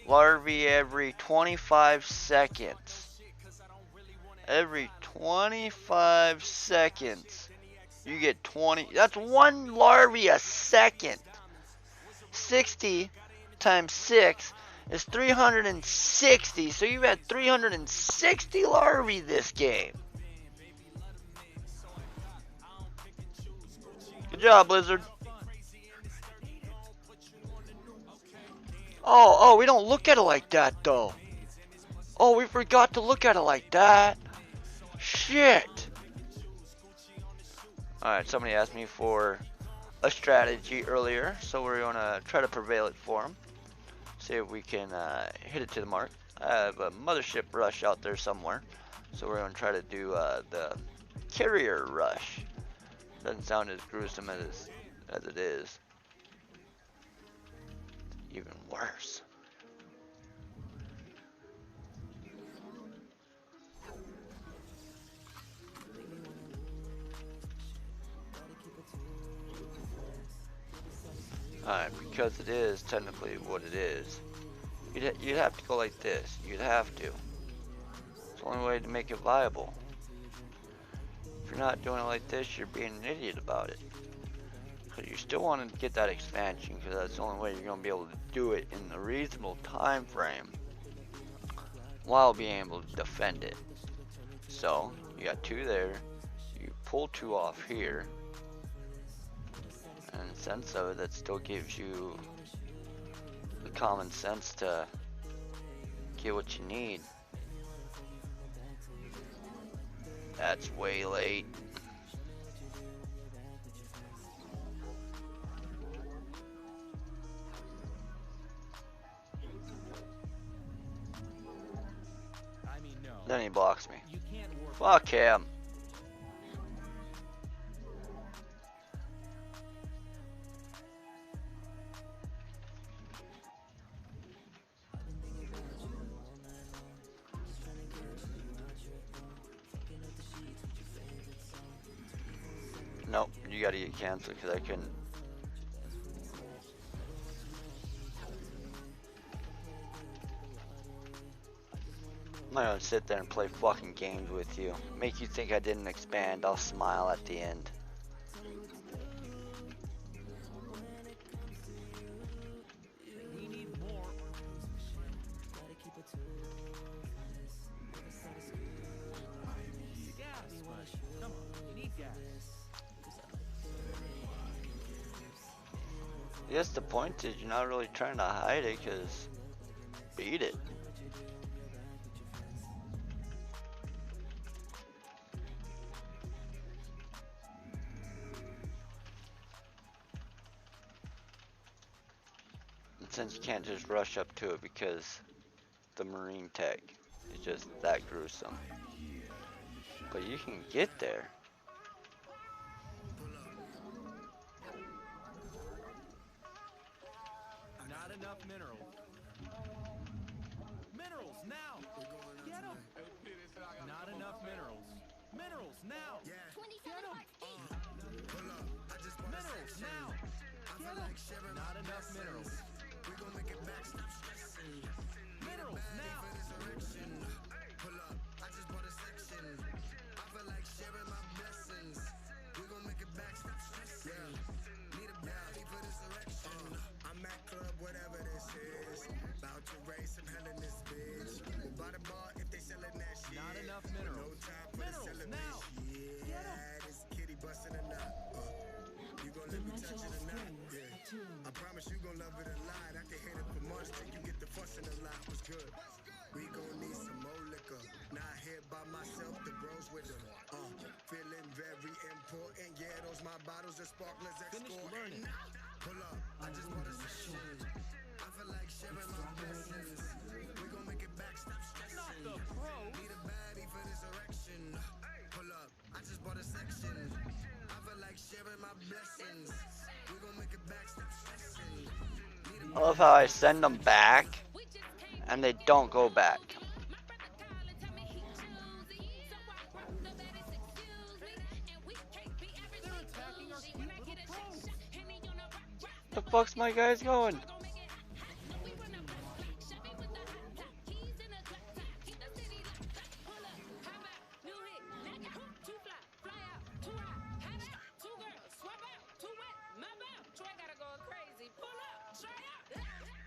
larvae every 25 seconds. Every 25 seconds, you get 20. That's 1 larvae a second. 60 times 6 is 360. So you've had 360 larvae this game. Good job, Blizzard. Oh, we don't look at it like that, though. Oh, we forgot to look at it like that. Shit. Alright, somebody asked me for a strategy earlier, so we're going to try to prevail it for them. See if we can hit it to the mark. I have a mothership rush out there somewhere, so we're going to try to do the carrier rush. Doesn't sound as gruesome as it is. Even worse. Alright, because it is technically what it is, you'd have to go like this. You'd have to. It's the only way to make it viable. If you're not doing it like this, you're being an idiot about it. Because you still want to get that expansion, because that's the only way you're going to be able to do it in a reasonable time frame while being able to defend it. So, you got 2 there, you pull 2 off here, and in the sense of it, that still gives you the common sense to get what you need. That's way late.
I mean, no.
Then he blocks me.
You can't work.
Fuck him. Nope, you gotta get canceled because I couldn't. I'm not gonna sit there and play fucking games with you. Make you think I didn't expand. I'll smile at the end.
We need more. Gas, buddy. Come on, you need gas.
Yes, the point is you're not really trying to hide it because beat it. And since you can't just rush up to it because the marine tech is just that gruesome. But you can get there.
Not enough minerals. Minerals now. Get them. Not enough minerals. Minerals now. Get them. Minerals now. Get them. Not enough minerals. Minerals now.
Pull up, I just bought a section. I feel like sharing my blessings. We gon' make it back, stop stressing. Need a body for this erection. I'm at club, whatever this is. About to raise some hell in this bitch. We'll buy the bar if they sellin' that shit.
Not enough minerals.
No time for
Minerals
the
now.
celebration. Yeah, this kitty bustin' a nut. You gon' let me touch it or not? Yeah. I promise you gon' love it a lot. I can hit it for months till you get the fussin' a lot. What's good? We gon' need some more liquor. Not here by myself, the bros with them. Feeling very important. Yeah, those my bottles of sparklers.
Finish learning.
Pull up, I just bought a section. I feel like sharing my blessings. We gon' make it back, stop stressing.
Not the pro.
Need a baddie for this erection. Pull up, I just bought a section. I feel like sharing my blessings. We gon' make it back, stop stressing.
I love how I send them back and they don't go back.
They're attacking our cute little pros.
The fuck's my guys going?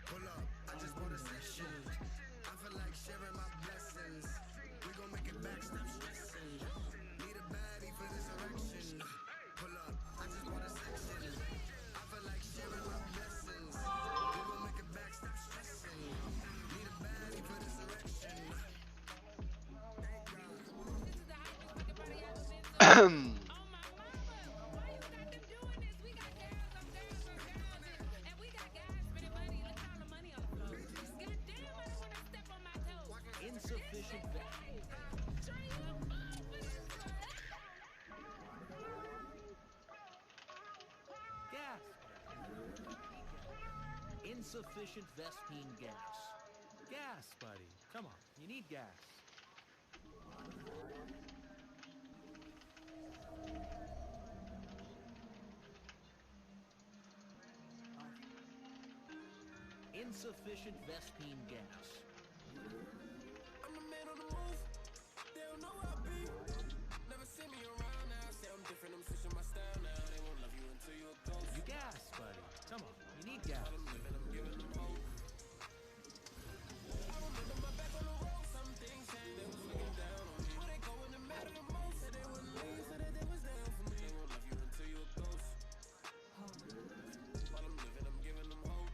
Pull up, I just bought a section. I feel like sharing my blessings. We gon' make it back, stop stressing. Need a baddie for this erection. Pull up, I just bought a section. I feel like sharing my blessings. We gon' make it back, stop stressing. Need a baddie for this erection. Thank God.
Insufficient gas. Insufficient Vespine gas. Gas, buddy. Come on, you need gas. Insufficient Vespine gas.
I'm the man on the move. They don't know where I be. Never see me around now. Say I'm different, I'm switching my style now. They won't love you until you're a ghost.
You gas, buddy. Come on, you need gas.
I'm living, I'm giving them hope. I remember my back on the road. Some things said they was looking down on me. Where they go when it mattered the most. Said they wouldn't leave, said that they was down for me. They won't love you until you're a ghost. While I'm living, I'm giving them hope.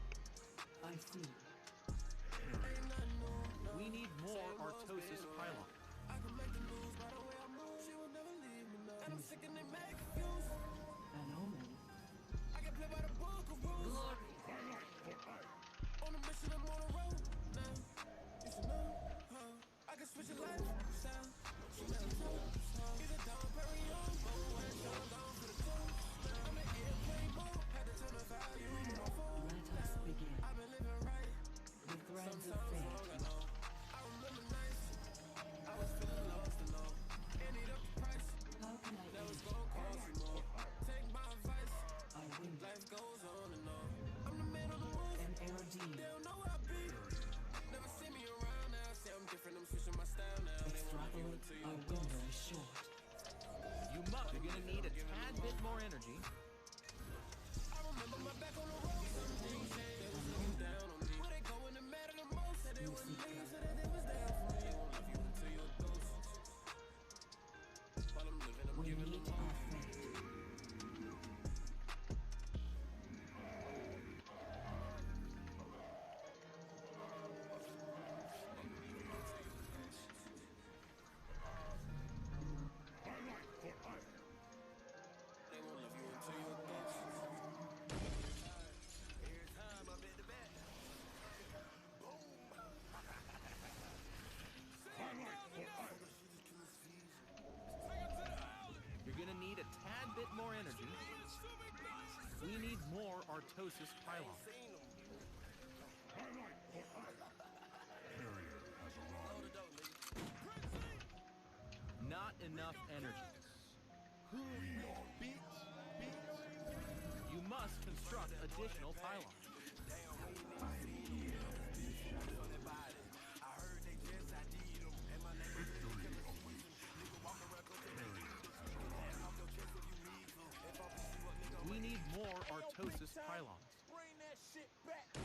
I see.
Ain't nothing new.
We need more Artosis pylon.
I can make the news by the way I move. She will never leave me now. And I'm sick and they mad confused.
An omen.
I can play by the book of rules.
Glory.
Artosis pylons. Not enough energy. You must construct additional pylons. We need more Artosis pylons.
Bring that shit back.
I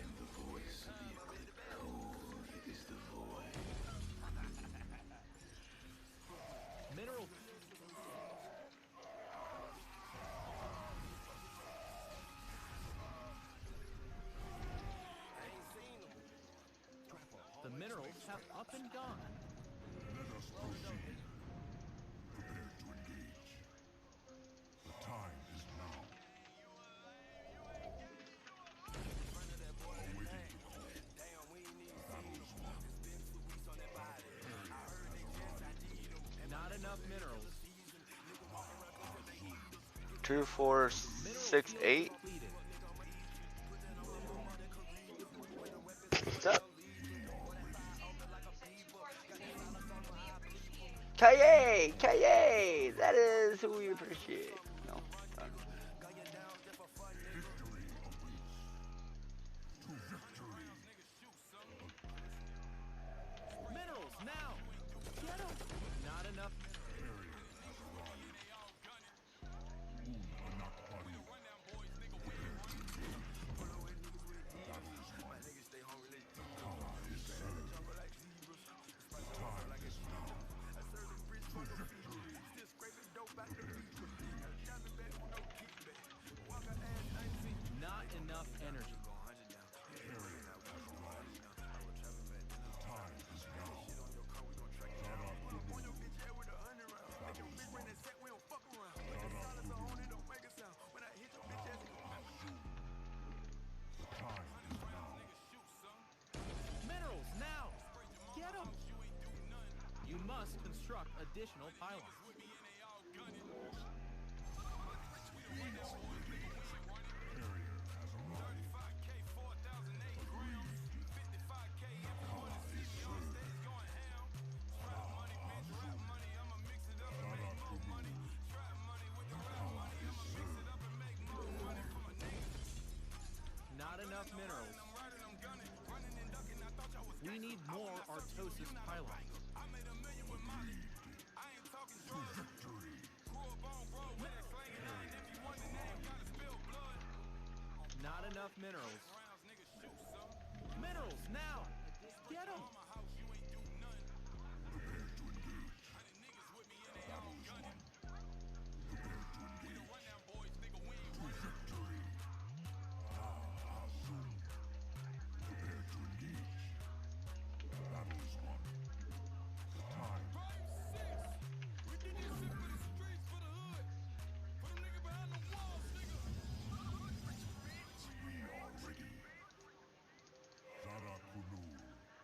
am the voice of the cold is the void.
Mineral. The minerals have up and gone.
Let us proceed. Prepare to engage. The time is now. Awaiting the call. The battle is won.
Not enough minerals.
2, 4, 6, 8. What's up? KiiiA! KiiiA! That is who we appreciate. No.
Minerals now! Get 'em! Not enough. Not enough energy. Minerals now! Get 'em! You must construct additional pylons. Not enough minerals. We need more Artosis pylons. Not enough minerals. Minerals now! Get 'em!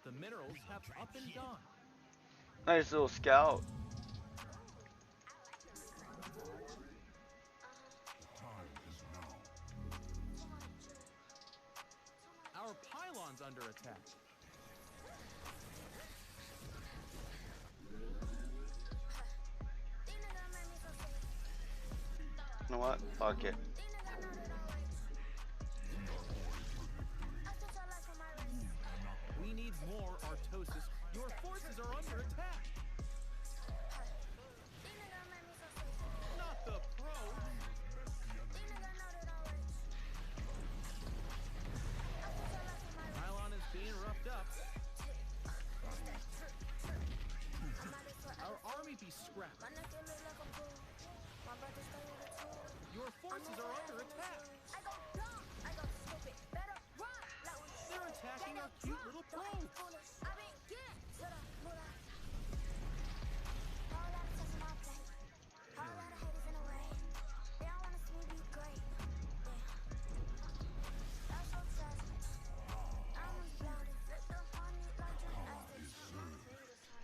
The minerals have up and gone.
Nice little scout.
Our pylon's under attack.
You know what? Fuck it.
We need more Artosis. Your forces are under attack. Not the pros. Pylon is being roughed up. Our army be scrapped. Your forces are under attack. They're attacking our cute little probes.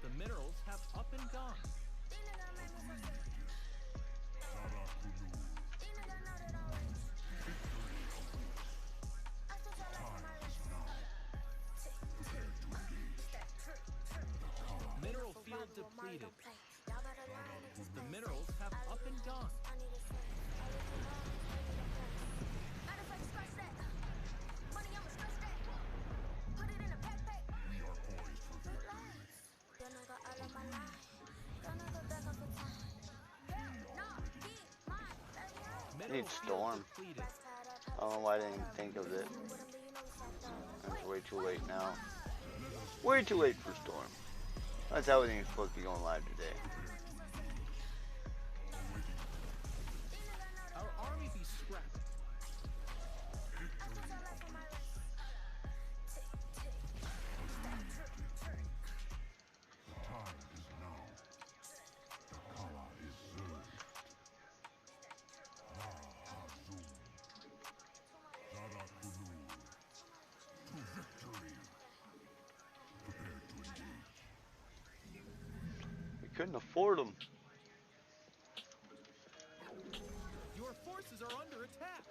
The minerals have up and gone. depleted. The minerals have up and gone.
Need Storm. I don't know why I didn't think of it. It's way too late now. Way too late for Storm. That's how everything's supposed to be going live today.
Our army be scrapped.
We couldn't afford them.
Your forces are under attack.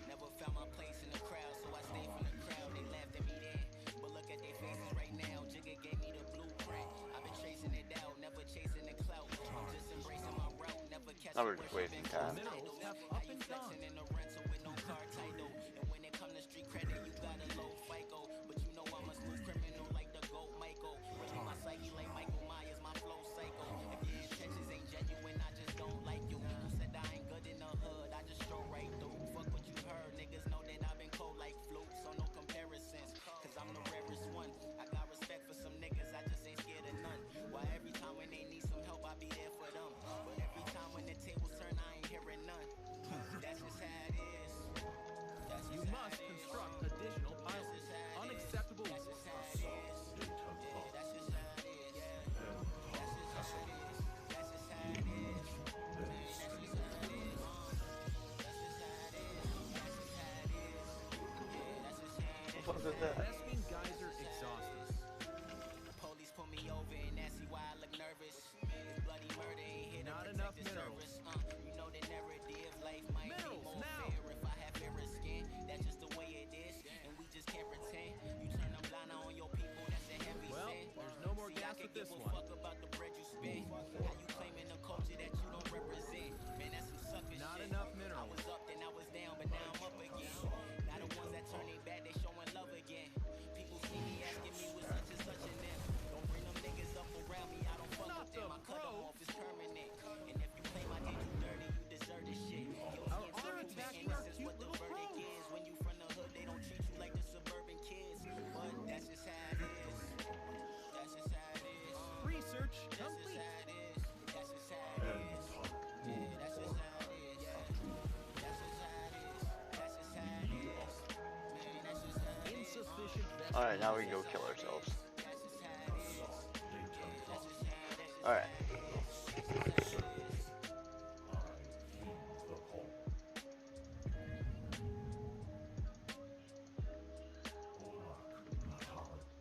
Never found my place in the crowd, so I stayed from the crowd. They laughed at me then, but look at their faces right now. Jigga gave me the blueprint. I've been chasing it out, never chasing the clout. I'm just embracing my route, never catching.
Now we're just wasting time.
Minerals have up and gone.
In the rental with no car title, and when it come to street credit, you got a low FICO. But you know I'm a smooth criminal like the GOAT Michael. Really my psyche like Michael Myers, my flow psycho. If your intentions ain't genuine, I just don't like you. Who said I ain't good in the hood? I just stroll right through. Fuck what you heard, niggas know that I've been cold like fluke, so no comparisons. Cause I'm the rarest one. I got respect for some niggas, I just ain't scared of none. Why every time when they need some help, I be there for them. But every time when the tables turn, I ain't hearing none. That's just how it is.
You must construct additional pilots. Unacceptable.
That's just how it is. That's just how it is. That's just how it is. That's just how it is. That's just how it is. That's just how it is. That's just how it is. That's just how it is.
What was that?
Vespene geyser exhausted.
Police pull me over and that's why I look nervous. It's bloody murder ain't here to
Not
protect
enough
the
minerals.
service. You know the narrative, life might
Minerals
be more
now.
fair if I have fairer skin. That's just the way it is, and we just can't pretend. You turn a blind eye on your people, that's a heavy
Well,
sin.
there's no more
See, I
gas
could
with this
give a
one.
fuck about the bread you spend. How you claiming a culture that you don't represent? Man, that's some sucker
Not
shit.
enough
I
minerals.
was up, then I was down, but now I'm up again. Now the ones that turn their back, they showing love again. People see me asking me what's such and such and them. Don't bring them niggas up around me, I don't fuck
Not
with them.
the
I cut them
pro.
off, it's permanent. And if you claim I did you dirty, you deserve this shit.
Our army attacking our cute
What the
little
verdict
pro.
is when you from the hood, they don't treat you like the suburban kids. But that's just how it is. That's just how it is.
Research
That's just
complete.
how it is. That's just how it is. Yeah, that's just how it is. Yeah. That's just how it is. That's just how it is. Man, that's just how it is.
Insufficient Vespene.
Alright, now we can go kill ourselves.
That's just how it is. Yeah, that's just how it is.
Alright.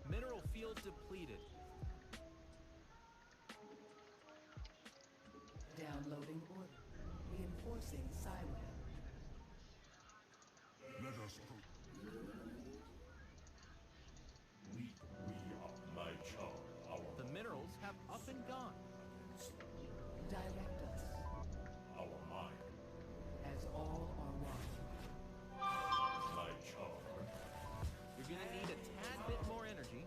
Mineral field depleted.
Downloading order. Reinforcing Cyweb.
Let us we are my child,
The minerals have up and gone.
Direct us,
our mind,
as all are one.
my child.
You're gonna need a tad bit more energy.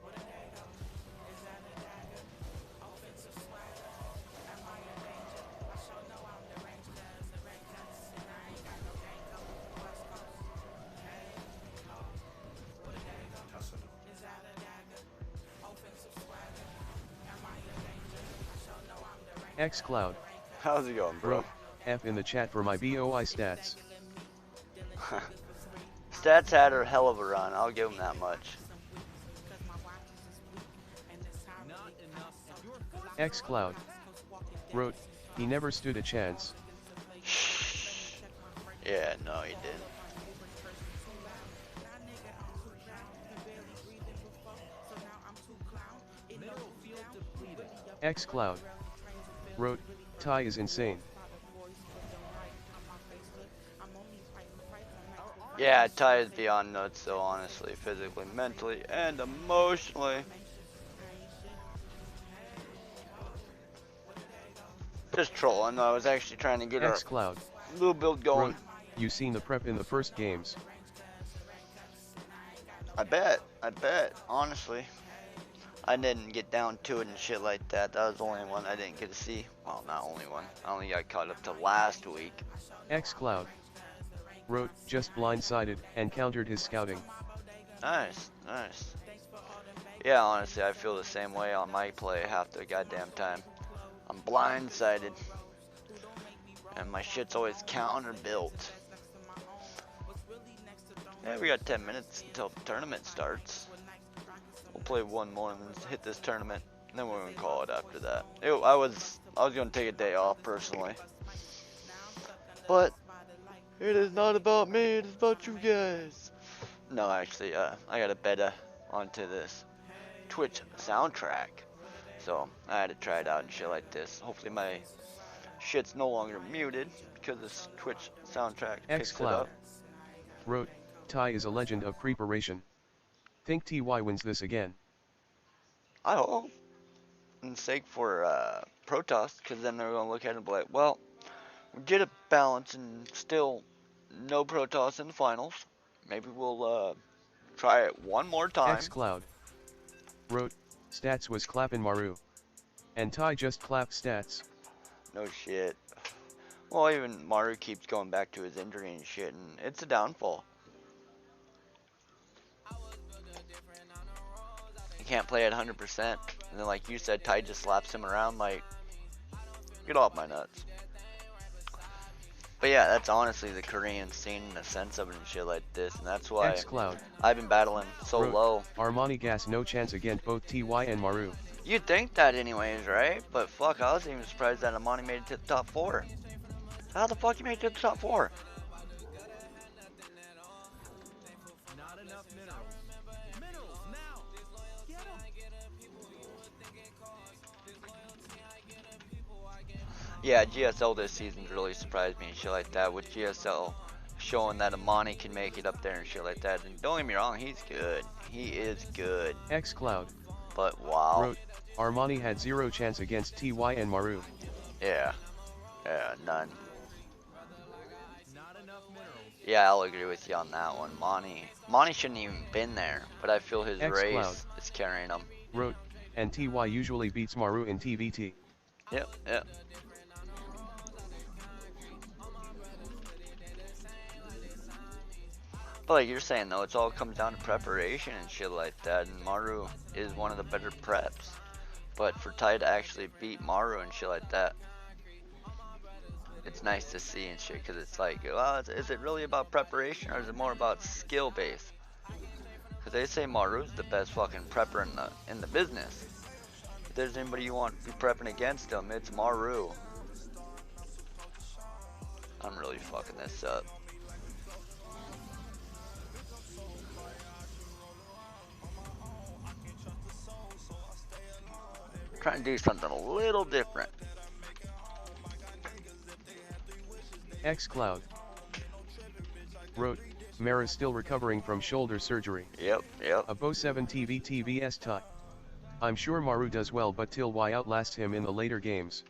xCloud.
How's it going, bro?
F in the chat for my BOI stats.
Stats had her hell of a run, I'll give him that much.
Not enough. Your forces
xCloud. Wrote, he never stood a chance.
Yeah, no, he didn't.
mineral field depleted.
xCloud. Wrote, Ty is insane.
Yeah, Ty is beyond nuts though, honestly, physically, mentally, and emotionally. Just trolling. I was actually trying to get our
xCloud.
little build going.
Wrote, you seen the prep in the first games.
I bet, honestly. I didn't get down to it and shit like that. That was the only one I didn't get to see. Well, not only one. I only got caught up to last week.
xCloud. Wrote, just blindsided, and countered his scouting.
Nice, nice. Yeah, honestly, I feel the same way on my play half the goddamn time. I'm blindsided. And my shit's always counter-built. Yeah, we got 10 minutes until the tournament starts. We'll play one more and then hit this tournament. And then we're gonna call it after that. I was gonna take a day off personally. But it is not about me, it is about you guys. No, actually, I got a beta onto this Twitch soundtrack. So I had to try it out and shit like this. Hopefully my shit's no longer muted because this Twitch soundtrack picks it up.
Wrote, Ty is a legend of preparation. Think TY wins this again.
I hope. And sake for Protoss, because then they're going to look at it and be like, well, we did a balance and still no Protoss in the finals. Maybe we'll try it one more time.
xCloud. Wrote, stats was clappin' Maru. And Ty just clapped stats.
No shit. Well, even Maru keeps going back to his injury and shit, and it's a downfall. He can't play at 100%. And then, like you said, Ty just slaps him around like, get off my nuts. But yeah, that's honestly the Korean scene in the sense of it and shit like this, and that's why
xCloud.
I've been battling so
Wrote,
low.
Armani gas no chance against both TY and Maru.
You'd think that anyways, right? But fuck, I was even surprised that Amani made it to the top 4. How the fuck you made it to the top 4?
Not enough minerals. Minerals now. Get 'em.
Yeah, GSL this season's really surprised me and shit like that, with GSL showing that Amani can make it up there and shit like that. And don't get me wrong, he's good. He is good.
xCloud.
But wow.
Wrote, Armani had 0 chance against TY and Maru.
Yeah. Yeah, none.
Not enough minerals.
Yeah, I'll agree with you on that one. Monty shouldn't even been there, but I feel his race is carrying him.
Wrote, and TY usually beats Maru in TVT.
Yep, yep. But like you're saying though, it all comes down to preparation and shit like that, and Maru is one of the better preps. But for Ty to actually beat Maru and shit like that, it's nice to see and shit, because it's like, well, is it really about preparation or is it more about skill base? Because they say Maru's the best fucking prepper in the business. If there's anybody you want to be prepping against him, it's Maru. I'm really fucking this up. Trying to do something a little different.
xCloud. Wrote, Mara's still recovering from shoulder surgery.
Yep.
A Bo 7 TVS Ty. I'm sure Maru does well, but till Y outlasts him in the later games.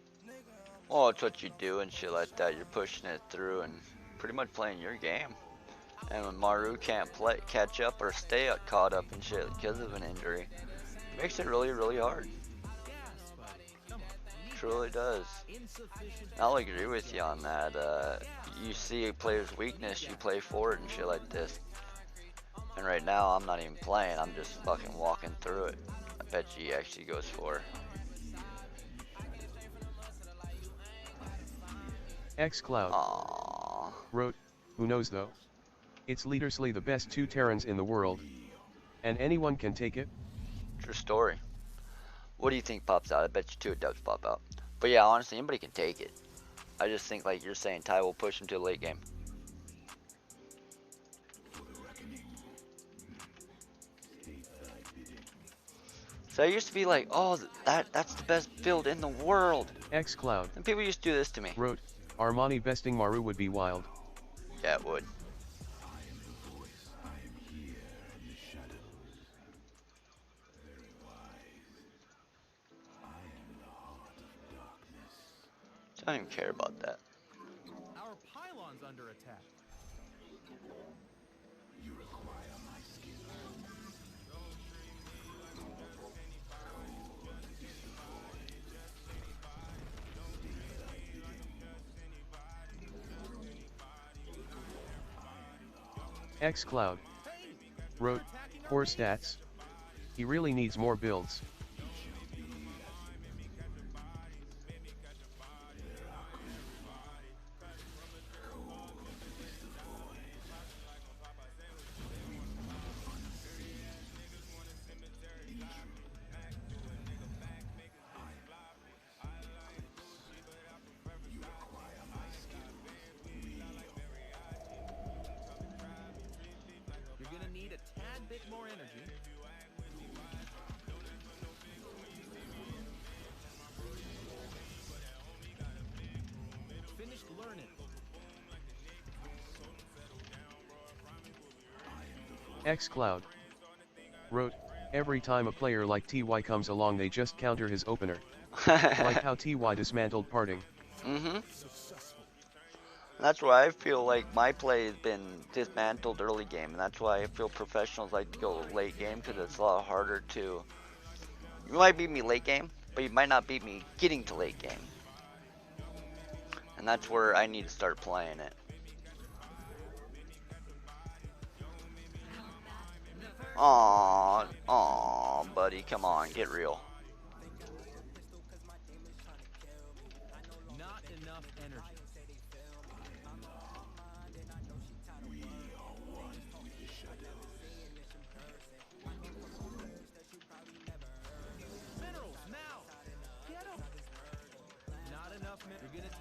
Well, it's what you do and shit like that. You're pushing it through and pretty much playing your game. And when Maru can't catch up or stay caught up and shit because of an injury, it makes it really, really hard. Truly does. I'll agree with you on that. You see a player's weakness, you play for it and shit like this. And right now, I'm not even playing. I'm just fucking walking through it. I bet you he actually goes for
xCloud.
Aww.
Wrote, who knows though? It's literally the best 2 Terrans in the world. And anyone can take it?
True story. What do you think pops out? I bet you 2 dubs pop out. But yeah, honestly, anybody can take it. I just think, like you're saying, Ty will push him to the late game. So I used to be like, oh, that's the best build in the world.
xCloud.
And people used to do this to me.
Wrote, Armani besting Maru would be wild.
Yeah, it would. I don't even care about that.
Our pylon's under attack.
You require my skill.
xCloud wrote, poor stats. He really needs more builds.
You're gonna need a tad bit more energy. Finished learning.
xCloud wrote, every time a player like TY comes along they just counter his opener. Like how TY dismantled parting.
That's why I feel like my play has been dismantled early game, and that's why I feel professionals like to go late game, because it's a lot harder to... You might beat me late game, but you might not beat me getting to late game. And that's where I need to start playing it. Aw, buddy, come on, get real.
Not enough energy. Minerals now. Get 'em. Not enough minerals. You're gonna.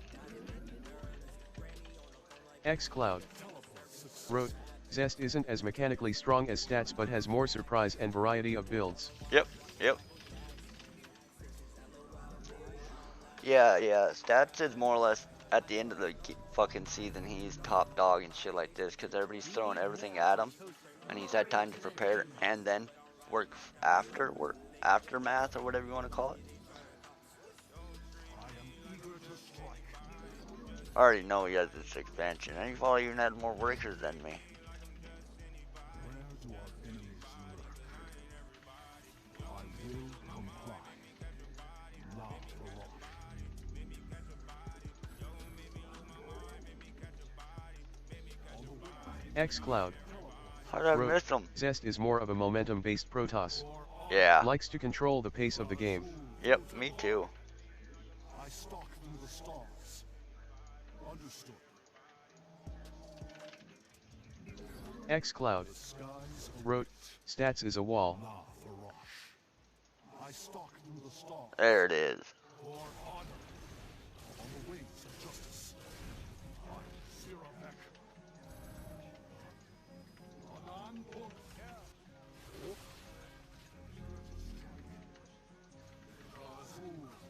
xCloud wrote, Zest isn't as mechanically strong as stats but has more surprise and variety of builds.
Yep. Yeah, stats is more or less at the end of the fucking season, he's top dog and shit like this, because everybody's throwing everything at him, and he's had time to prepare and then work aftermath or whatever you want to call it. I already know he has this expansion, and he's probably even had more workers than me.
xCloud
How did I
wrote,
miss him?
Zest is more of a momentum-based Protoss.
Yeah.
Likes to control the pace of the game.
Yep, me too.
I stalk through the stars. Understood.
xCloud wrote, stats is a wall.
I stalk through the stars.
There it is.
For honor. On the wings of justice. I'm Sirafek. Anan Puk.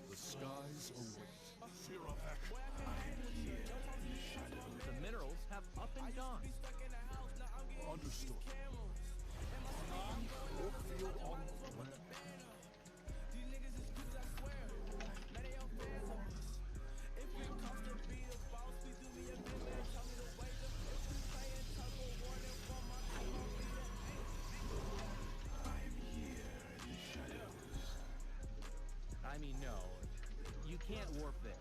The skies await. Sirafek. I am here in the shadows.
The minerals have up and gone.
Understood. Anan Puk field on
I mean, no. You can't warp there.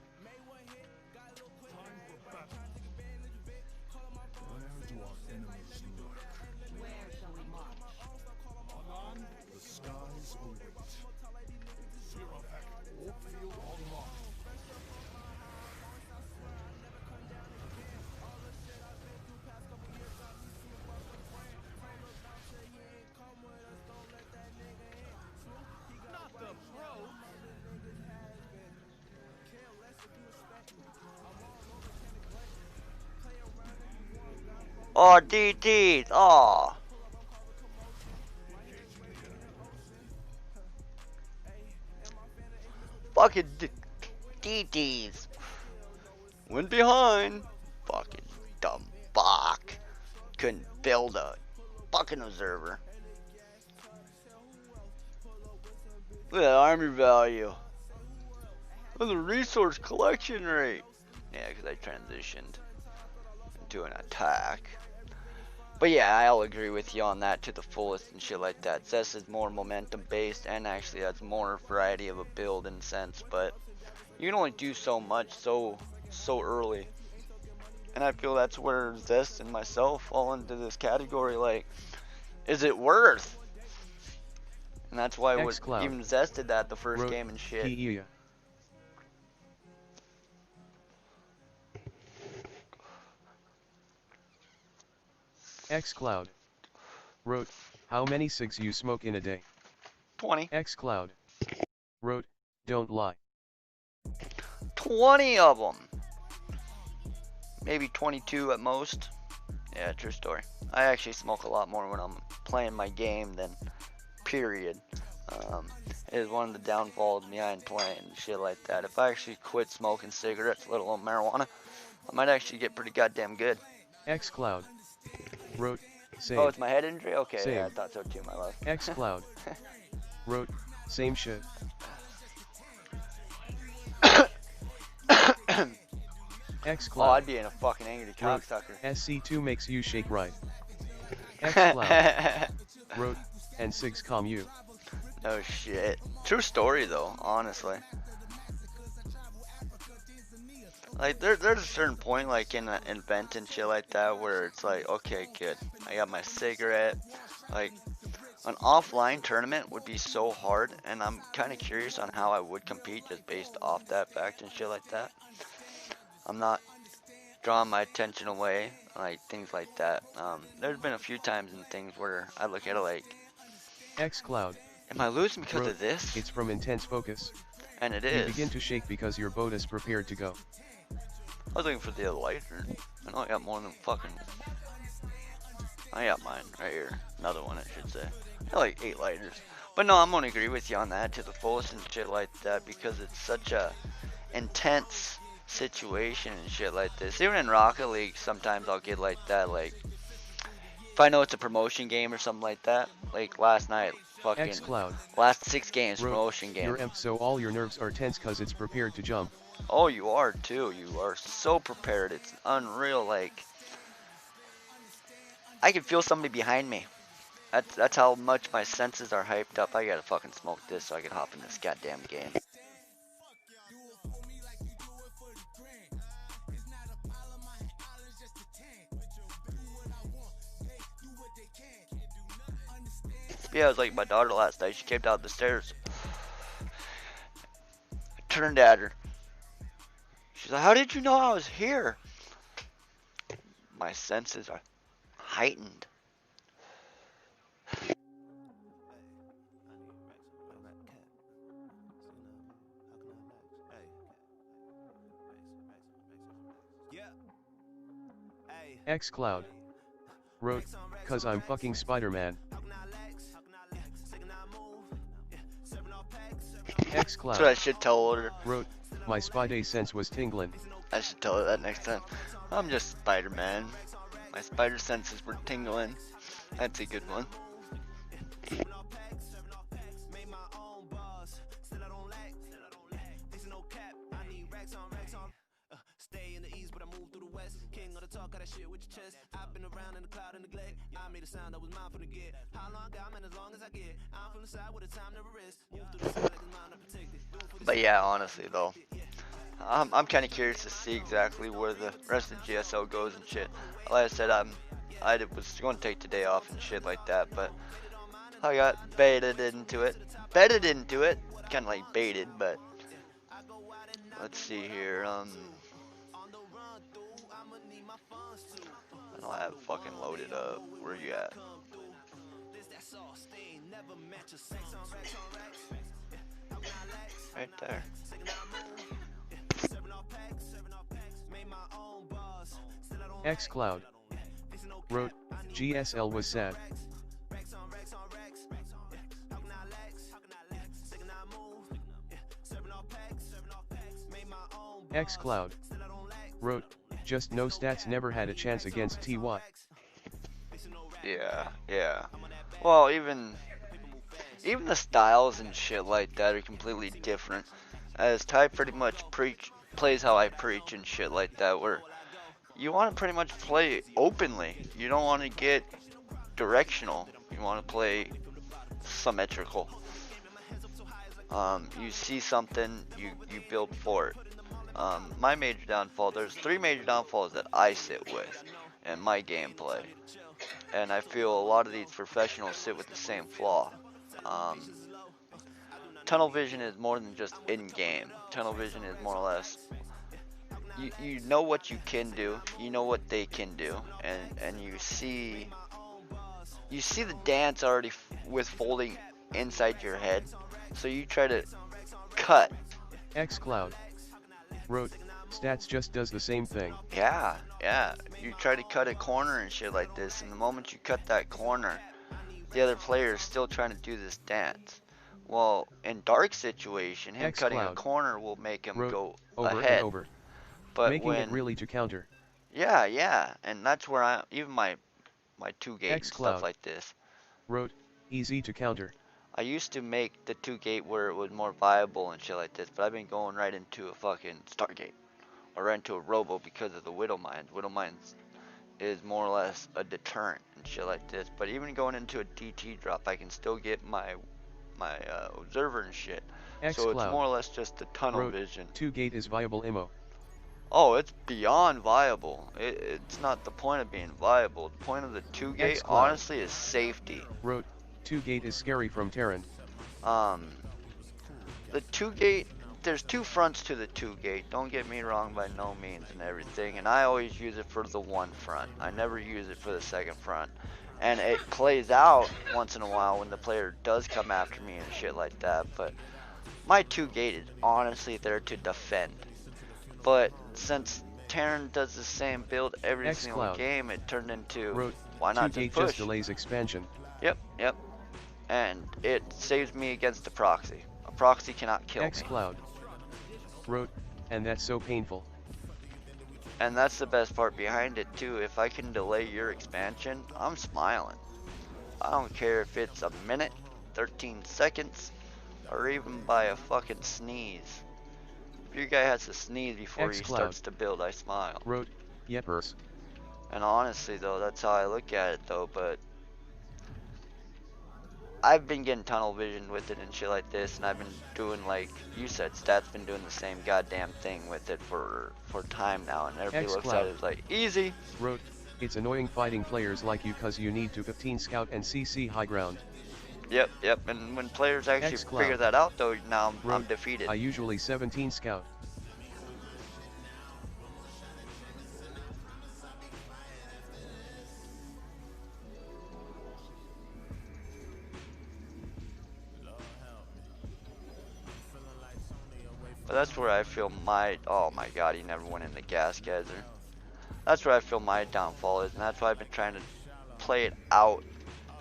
time for battle. Where do our enemies lurk?
Where shall we march?
Anan, the skies await. Sirafek, Warfield online.
Not the pro.
Oh, DDs. Oh. Fucking DDs. Went behind. Fucking dumb fuck. Couldn't build a fucking observer. Look at that army value. Oh, the resource collection rate. Yeah, because I transitioned into an attack. But yeah, I'll agree with you on that to the fullest and shit like that. Zest is more momentum based and actually has more variety of a build in a sense, but you can only do so much so early. And I feel that's where Zest and myself fall into this category, like, is it worth? And that's why even Zest did that the first game and shit.
KiiiA. xCloud wrote, how many cigs you smoke in a day?
20.
xCloud wrote, don't lie.
20 of them. Maybe 22 at most. Yeah, true story. I actually smoke a lot more when I'm playing my game than period. It is one of the downfalls behind playing shit like that. If I actually quit smoking cigarettes, let alone marijuana, I might actually get pretty goddamn good.
xCloud wrote, same.
Oh, it's my head injury? Okay,
same.
yeah, I thought so too, my love.
xCloud wrote, same shit. xCloud.
Oh, I'd be in a fucking angry cocksucker.
SC2 makes you shake right. xCloud wrote, and cigs calm you.
No shit. True story though, honestly. Like there's a certain point like in an event and shit like that where it's like, okay, good. I got my cigarette. Like an offline tournament would be so hard, and I'm kind of curious on how I would compete just based off that fact and shit like that. I'm not drawing my attention away, like things like that. There's been a few times in things where I look at it like,
xCloud.
Am I losing because of this?
It's from intense focus.
And it is.
You begin to shake because your boat is prepared to go.
I was looking for the other lighter. I know I got more than fucking... I got mine right here. Another one, I should say. I got like 8 lighters. But no, I'm gonna agree with you on that to the fullest and shit like that, because it's such a intense situation and shit like this. Even in Rocket League, sometimes I'll get like that, like... If I know it's a promotion game or something like that, like last night, fucking
xCloud.
Last 6 games, promotion game.
You're so all your nerves are tense cause it's prepared to jump.
Oh, you are too. You are so prepared. It's unreal. Like, I can feel somebody behind me. That's how much my senses are hyped up. I gotta fucking smoke this so I can hop in this goddamn game. Yeah, I was like my daughter last night. She came down the stairs. I turned at her. She's like, how did you know I was here? My senses are heightened.
xCloud wrote, cause I'm fucking Spider-Man. xCloud.
That's what I should tell her.
Wrote, my Spidey sense was tingling.
I should tell her that next time. I'm just Spider-Man. My spider senses were tingling. That's a good one. But yeah, honestly though, I'm kind of curious to see exactly where the rest of GSL goes and shit. Like I said, I was going to take the day off and shit like that, but I got baited into it. Kind of like baited, but let's see here. I don't have fucking loaded up. Where you at? Right there.
xCloud wrote, GSL was sad. xCloud wrote, just no stats, never had a chance against TY.
Yeah. Well, even the styles and shit like that are completely different. as Ty pretty much plays how I preach and shit like that, where you want to pretty much play openly. You don't want to get directional. You want to play symmetrical. You see something, you build for it. My major downfall, there's 3 major downfalls that I sit with in my gameplay. And I feel a lot of these professionals sit with the same flaw. Tunnel vision is more than just in-game. Tunnel vision is more or less, you know what you can do, you know what they can do, and you see the dance already withfolding inside your head, so you try to cut.
xCloud wrote, stats just does the same thing.
Yeah, you try to cut a corner and shit like this, and the moment you cut that corner, the other player is still trying to do this dance. Well, in Dark situation, him cutting a corner will make him go
over
ahead.
and over,
but
making it really to counter.
Yeah, and that's where even my 2-gate and stuff like this.
Wrote, easy to counter.
I used to make the 2-gate where it was more viable and shit like this, but I've been going right into a fucking Stargate. Or right into a Robo because of the Widow Mines. Widow Mines is more or less a deterrent and shit like this. But even going into a DT drop, I can still get my observer and shit. So it's more or less just the tunnel vision.
2-gate is viable IMO.
Oh, it's beyond viable. It's not the point of being viable. The point of the 2-gate, honestly, is safety.
Wrote, 2-gate is scary from Terran.
The 2-gate, there's 2 fronts to the 2-gate. Don't get me wrong by no means and everything. And I always use it for the 1 front. I never use it for the 2nd front. And it plays out once in a while when the player does come after me and shit like that. But my 2-gate is honestly there to defend. But since Terran does the same build every single game, it turned into, why not just push?
Just delays expansion.
Yep. And it saves me against the proxy. A proxy cannot kill me.
xCloud wrote, and that's so painful.
And that's the best part behind it too. If I can delay your expansion, I'm smiling. I don't care if it's a minute, 13 seconds, or even by a fucking sneeze. If your guy has to sneeze before he starts to build, I smile.
Wrote, yepers.
And honestly though, that's how I look at it though, but I've been getting tunnel vision with it and shit like this, and I've been doing, like you said, Stat's been doing the same goddamn thing with it for time now, and everybody looks at it as like, easy.
Wrote, it's annoying fighting players like you cause you need to 15 scout and CC high ground.
Yep, and when players actually figure that out though, now I'm defeated.
I usually 17 scout.
But that's where I feel oh my god, he never went in the gas geyser. That's where I feel my downfall is, and that's why I've been trying to play it out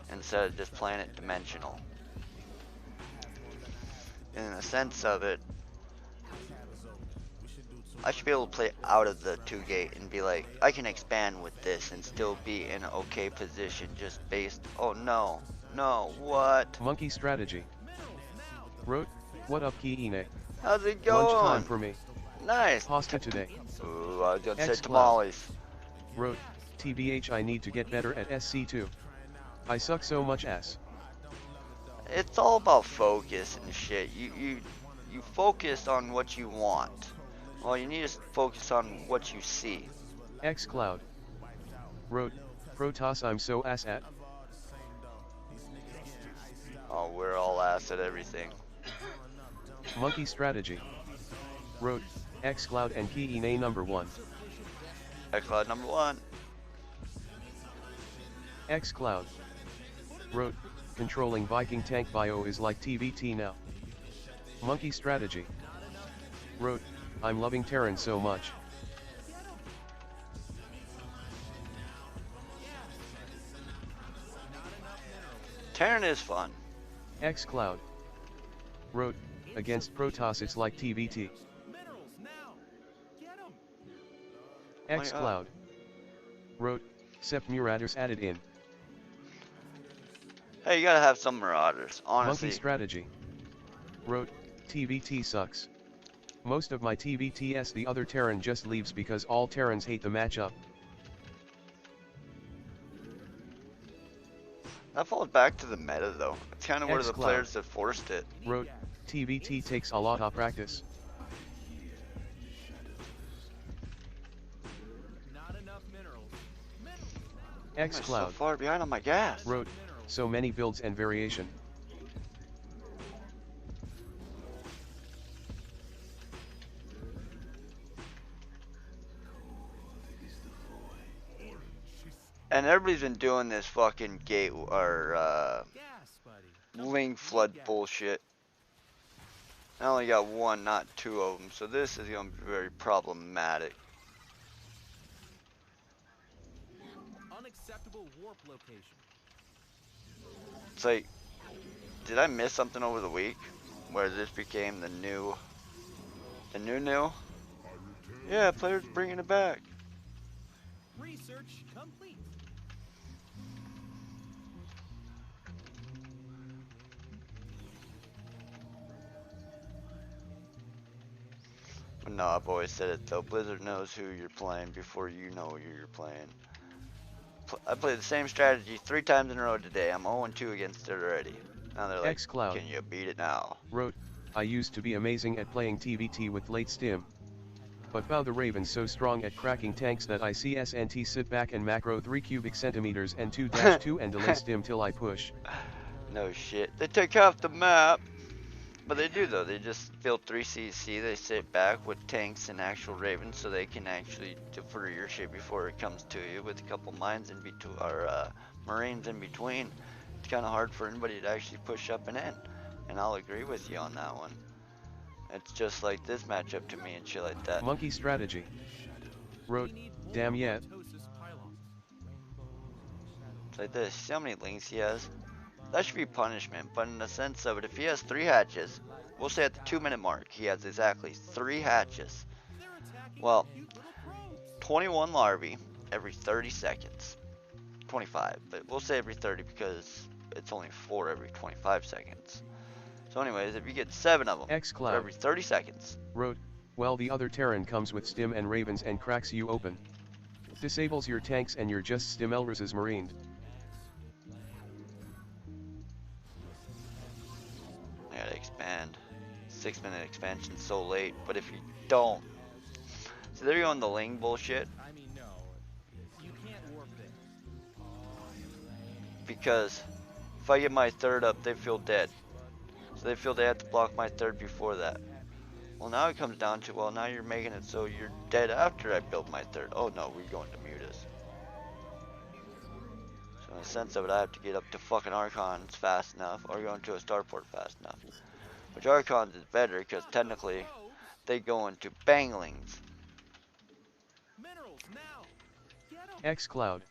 instead of just playing it dimensional. In the sense of it, I should be able to play out of the 2-gate and be like, I can expand with this and still be in an okay position just based, oh no, what?
Monkey strategy. Wrote, what up KiiiA?
How's it going?
Lunchtime for me.
Nice.
Pasta today.
Ooh, I was gonna say tamales.
Wrote, TBH I need to get better at SC2. I suck so much ass.
It's all about focus and shit. You focus on what you want. Well, you need to focus on what you see.
xCloud wrote, Protoss I'm so ass at.
Oh, we're all ass at everything.
Monkey strategy. Wrote, xCloud and KiiiA number 1.
xCloud number 1.
xCloud. Wrote, controlling Viking tank bio is like TVT now. Monkey strategy. Wrote, I'm loving Terran so much.
Terran is fun.
xCloud. Wrote, against Protoss it's like TVT. xCloud. Wrote, Sep Marauders added in.
Hey, you gotta have some Marauders, honestly.
Monkey strategy. Wrote, TVT sucks. Most of my TVTS the other Terran just leaves because all Terrans hate the matchup.
That falls back to the meta though. It's kind of where the
Xcloud.
players have forced it.
Wrote, TVT takes a lot of practice.
Not enough minerals.
I'm so
Xcloud.
far behind on my gas.
Wrote, so many builds and variation.
And everybody's been doing this fucking gate or link flood bullshit. I only got one, not two of them, so this is gonna be very problematic.
Unacceptable warp location.
It's like, did I miss something over the week where this became the new? Yeah, players bringing it back.
Research complete.
But no, I've always said it though. Blizzard knows who you're playing before you know who you're playing. I played the same strategy 3 times in a row today. I'm 0-2 against it already. Now they're like,
Xcloud.
can you beat it now?
Wrote, I used to be amazing at playing TVT with late stim. But now the Raven's so strong at cracking tanks that I see SNT sit back and macro 3 cubic centimeters and 2-2 and delay stim till I push.
No shit. They take half the map. But they do though. They just build 3 CC. They sit back with tanks and actual Ravens so they can actually defer your shit before it comes to you with a couple mines in between, or Marines in between. It's kind of hard for anybody to actually push up and in. And I'll agree with you on that one. It's just like this matchup to me and shit like that.
Monkey strategy. Wrote, damn yet.
It's like this. See how many links he has? That should be punishment, but in the sense of it, if he has 3 hatches, we'll say at the 2-minute mark, he has exactly 3 hatches. Well, 21 larvae every 30 seconds. 25, but we'll say every 30 because it's only 4 every 25 seconds. So anyways, if you get 7 of them
Xcloud.
every 30 seconds.
Wrote, well the other Terran comes with stim and Ravens and cracks you open. Disables your tanks and you're just stim Elris's marined.
I gotta expand. 6-minute expansion so late, but if you don't, so they're going the Ling bullshit.
I mean, no, you can't warp it.
Because if I get my 3rd up, they feel dead. So they feel they have to block my 3rd before that. Well, now it comes down to, well, now you're making it so you're dead after I build my 3rd. Oh no, we're going to Mutas. So in the sense of it, I have to get up to fucking Archons fast enough, or go into a starport fast enough. Which Archons is better, because technically, they go into Banglings.
Xcloud.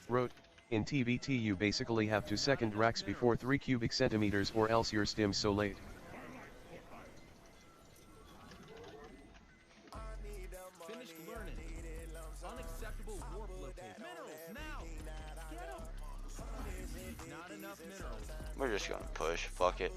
Wrote, in TVT you basically have to second racks before 3 cubic centimeters or else your stim's so late.
Finished learning. Unacceptable warp location. Minerals now. Get 'em. Not enough minerals.
We're just gonna push. Fuck it.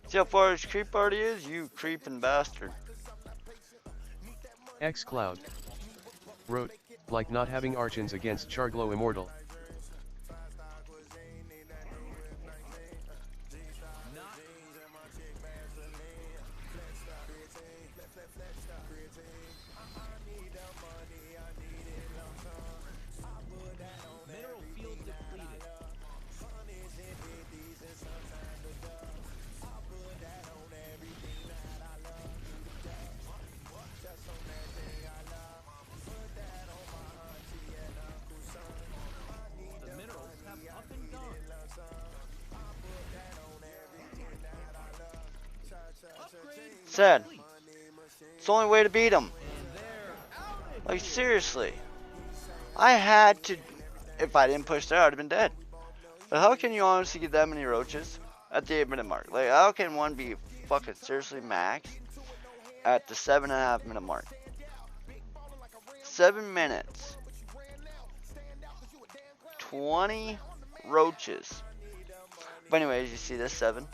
See how far his creep already is? You creeping bastard.
Xcloud. Wrote, like not having Archons against Charglow Immortal.
Mineral field depleted. The minerals have up and gone.
Sad. It's the only way to beat him. Like seriously. I had to, if I didn't push there, I would have been dead. But Like, how can you honestly get that many roaches at the 8-minute mark? Like, how can one be fucking seriously max at the 7.5-minute mark? 7 minutes. 20 roaches. But anyways, you see this 7,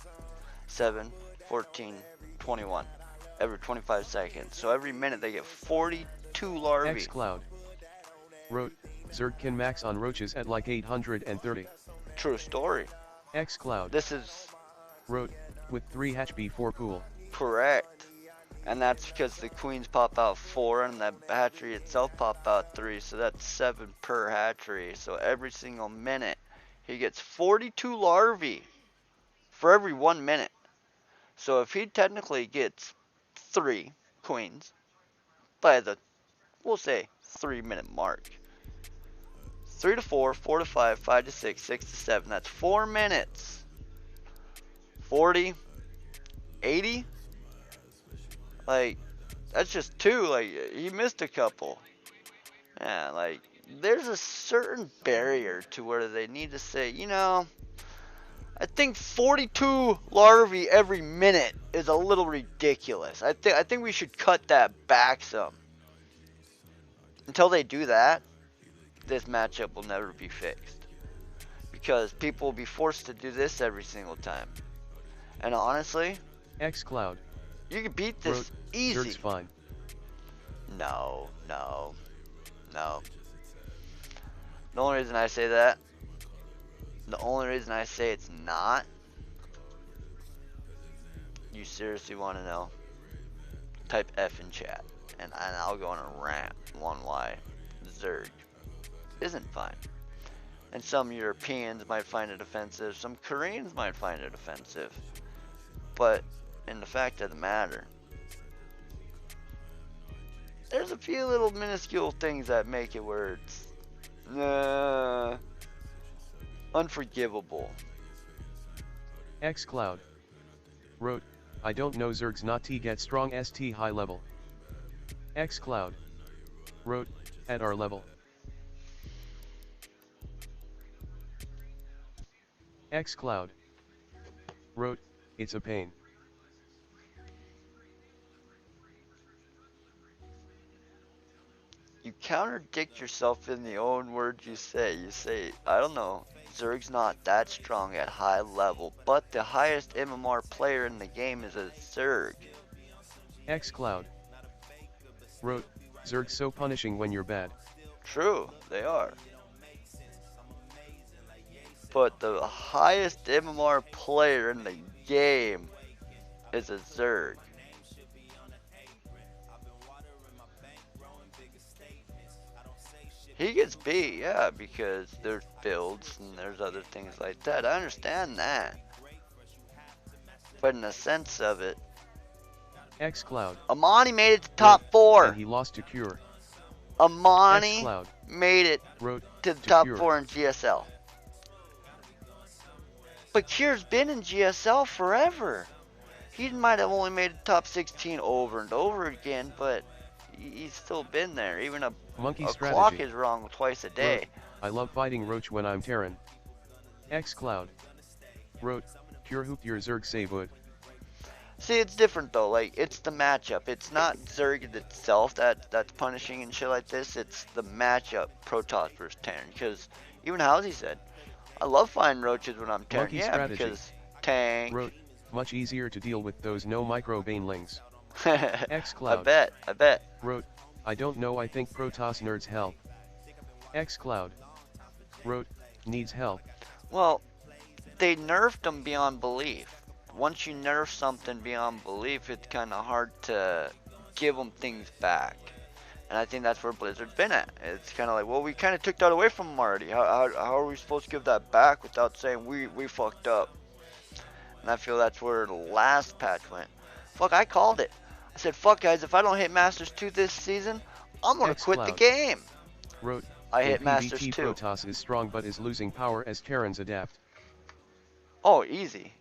14, 21. Every 25 seconds. So every minute they get 42 larvae.
xCloud wrote, Zerg can max on roaches at like 830.
True story.
xCloud
This is
wrote, with 3 hatch B4 pool.
correct. And that's because the queens pop out 4 and the hatchery itself pop out 3. So that's 7 per hatchery. So every single minute he gets 42 larvae for every 1 minute. So if he technically gets 3 queens by the, we'll say, 3-minute mark. 3 to 4, 4 to 5, 5 to 6, 6 to 7. That's 4 minutes. 40, 80. Like, that's just 2. Like, he missed a couple. Yeah, like, there's a certain barrier to where they need to say, you know, I think 42 larvae every minute is a little ridiculous. I think we should cut that back some. Until they do that, this matchup will never be fixed. Because people will be forced to do this every single time. And honestly,
xCloud
you can beat this
wrote,
easy.
Zerg's fine.
No. The only reason I say that, the only reason I say it's not, you seriously want to know, type F in chat, and I'll go on a rant on why Zerg isn't fine. And some Europeans might find it offensive, some Koreans might find it offensive, but in the fact of the matter, there's a few little minuscule things that make it where it's unforgivable.
xCloud wrote, I don't know Zerg's not T get strong ST high level. xCloud wrote, at our level. xCloud wrote, it's a pain.
You contradict yourself in the own words you say. You say, I don't know, Zerg's not that strong at high level, but the highest MMR player in the game is a Zerg.
xCloud wrote, Zerg's so punishing when you're bad.
True, they are. But the highest MMR player in the game is a Zerg. He gets beat, yeah, because there's builds and there's other things like that. I understand that. But in the sense of it,
xCloud
Amani made it to top 4.
And he lost to KiiiA.
Amani
xCloud
made it
wrote,
to the top
KiiiA.
4 in GSL. But KiiiA's been in GSL forever. He might have only made the top 16 over and over again, but he's still been there. Even a
Monkey
clock
strategy
is wrong twice a day.
wrote, I love fighting Roach when I'm Terran. xCloud wrote, KiiiA hooped your Zerg save wood.
See, it's different though. Like, it's the matchup. It's not Zerg itself that's punishing and shit like this. It's the matchup, Protoss versus Terran. Because even Housie said, I love fighting roaches when I'm Terran.
Monkey
Yeah,
strategy
because tank.
wrote, much easier to deal with those no micro banelings.
I
xCloud
bet.
wrote, I don't know, I think Protoss nerds help. xCloud wrote, needs help.
Well, they nerfed them beyond belief. Once you nerf something beyond belief, it's kind of hard to give them things back. And I think that's where Blizzard's been at. It's kind of like, well, we kind of took that away from them already. How are we supposed to give that back without saying we fucked up? And I feel that's where the last patch went. Fuck, I called it. I said, fuck guys, if I don't hit Masters 2 this season, I'm going to quit the
xCloud
game.
Wrote,
I
in
hit Masters
PvT
2.
Protoss is strong but is losing power as Terrans adapt.
Oh, easy.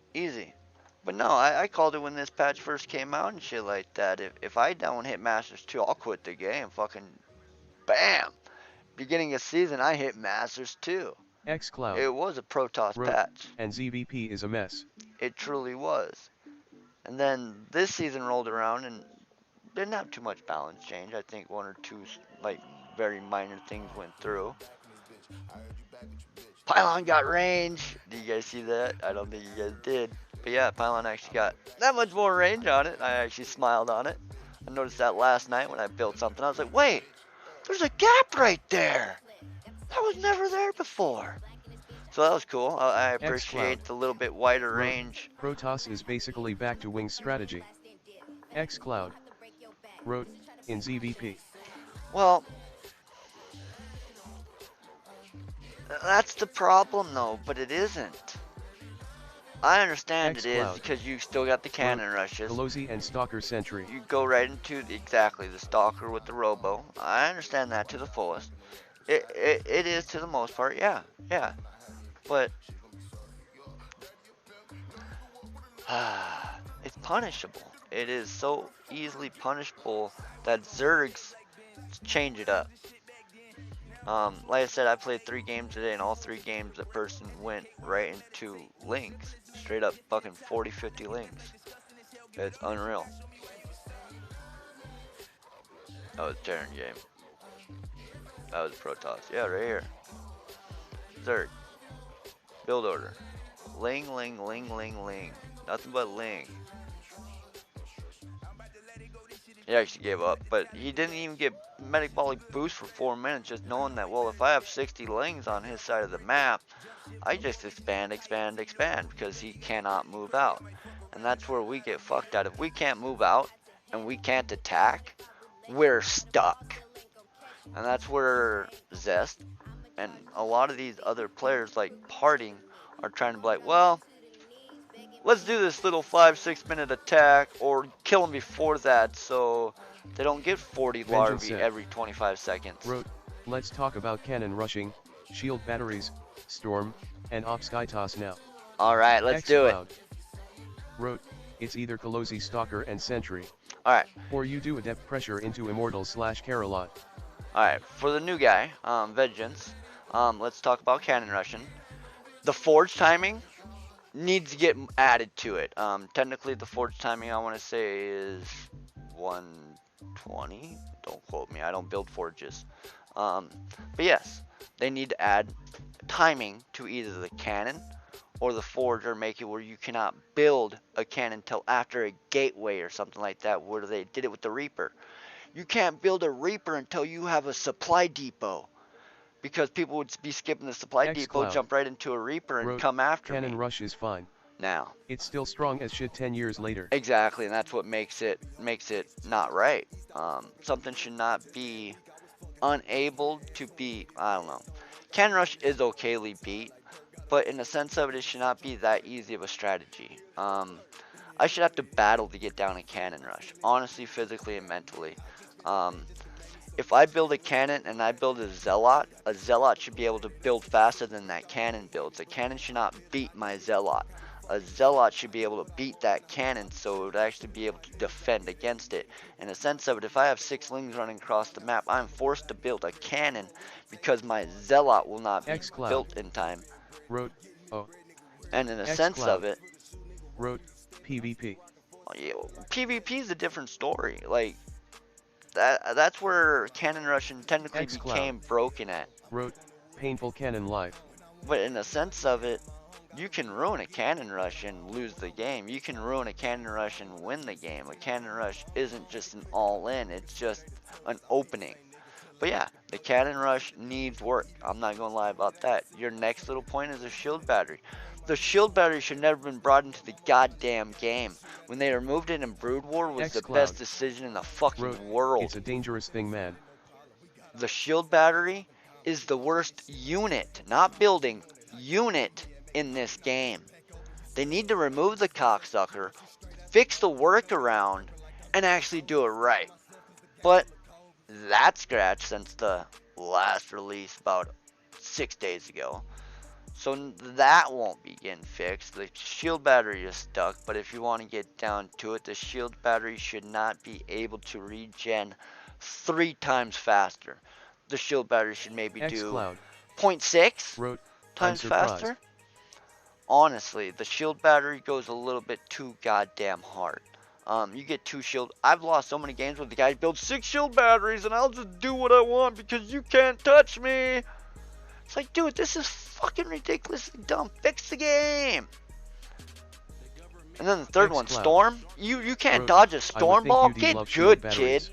But no, I called it when this patch first came out and shit like that. If I don't hit Masters 2, I'll quit the game. Fucking bam. Beginning of season, I hit Masters 2.
xCloud.
It was a Protoss
Wrote,
patch.
and ZVP is a mess.
It truly was. And then this season rolled around and didn't have too much balance change. I think one or two like very minor things went through. Pylon got range. Do you guys see that? I don't think you guys did. But yeah, Pylon actually got that much more range on it. I actually smiled on it. I noticed that last night when I built something. I was like, wait, there's a gap right there. That was never there before. So that was cool. I appreciate the little bit wider range.
Protoss is basically back to Wing's strategy. xCloud. Wrote, in ZVP.
Well, that's the problem though, but it isn't. I understand it is because you still got the cannon rushes.
Pelosi and Stalker Sentry.
You go right into exactly the Stalker with the Robo. I understand that to the fullest. It is to the most part, yeah. But it's punishable. It is so easily punishable that Zergs change it up. Like I said, I played 3 games today, and all 3 games the person went right into links. Straight up fucking 40-50 links. It's unreal. That was Terran game. That was Protoss. Yeah, right here. Zerg. Build order. Ling. Nothing but Ling. He actually gave up, but he didn't even get metabolic boost for 4 minutes, just knowing that, well, if I have 60 Lings on his side of the map, I just expand, because he cannot move out. And that's where we get fucked out. If we can't move out, and we can't attack, we're stuck. And that's where Zest, and a lot of these other players, like Parting, are trying to be like, well, let's do this little 5-6 minute attack or kill them before that so they don't get 40 larvae every 25 seconds.
Wrote, let's talk about cannon rushing, shield batteries, storm, and op Skytoss now.
Alright, let's do it.
Wrote, it's either Pelosi, Stalker, and Sentry.
Alright.
Or you do adept pressure into Immortal/Carolot.
Alright, for the new guy, Vengeance, let's talk about cannon rushing. The forge timing needs to get added to it. Technically the forge timing I want to say is 120. Don't quote me, I don't build forges. But yes, they need to add timing to either the cannon or the forge, or make it where you cannot build a cannon till after a gateway or something like that, where they did it with the Reaper. You can't build a Reaper until you have a supply depot. Because people would be skipping the supply depot, jump right into a Reaper, and come after
Cannon rush is fine.
Now.
It's still strong as shit 10 years later.
Exactly, and that's what makes it not right. Something should not be unable to be, I don't know. Cannon rush is okayly beat, but in the sense of it, it should not be that easy of a strategy. I should have to battle to get down a cannon rush. Honestly, physically, and mentally. If I build a cannon and I build a zealot should be able to build faster than that cannon builds. A cannon should not beat my zealot. A zealot should be able to beat that cannon, so it would actually be able to defend against it. In a sense of it, if I have 6 Lings running across the map, I'm forced to build a cannon because my zealot will not be built in time.
Wrote, oh.
And in a sense of it,
wrote, PvP.
Yeah, PvP is a different story. Like, that's where cannon rushing technically became broken at.
Wrote, painful cannon life.
But in a sense of it, you can ruin a cannon rush and lose the game. You can ruin a cannon rush and win the game. A cannon rush isn't just an all-in, it's just an opening. But yeah, the cannon rush needs work. I'm not going to lie about that. Your next little point is a shield battery. The shield battery should never have been brought into the goddamn game. When they removed it in Brood War was the best decision in the fucking world.
It's a dangerous thing, man.
The shield battery is the worst unit, not building, unit in this game. They need to remove the cocksucker, fix the workaround, and actually do it right. But that scratch since the last release about 6 days ago. So that won't be getting fixed. The shield battery is stuck, but if you want to get down to it, the shield battery should not be able to regen 3 times faster. The shield battery should maybe do 0.6.
Wrote,
times
surprised.
faster. Honestly, the shield battery goes a little bit too goddamn hard. You get 2 shield. I've lost so many games where the guy builds 6 shield batteries and I'll just do what I want because you can't touch me. It's like, dude, this is fucking ridiculously dumb. Fix the game. And then the third one, Storm. You can't dodge a Storm ball. Get good, kid.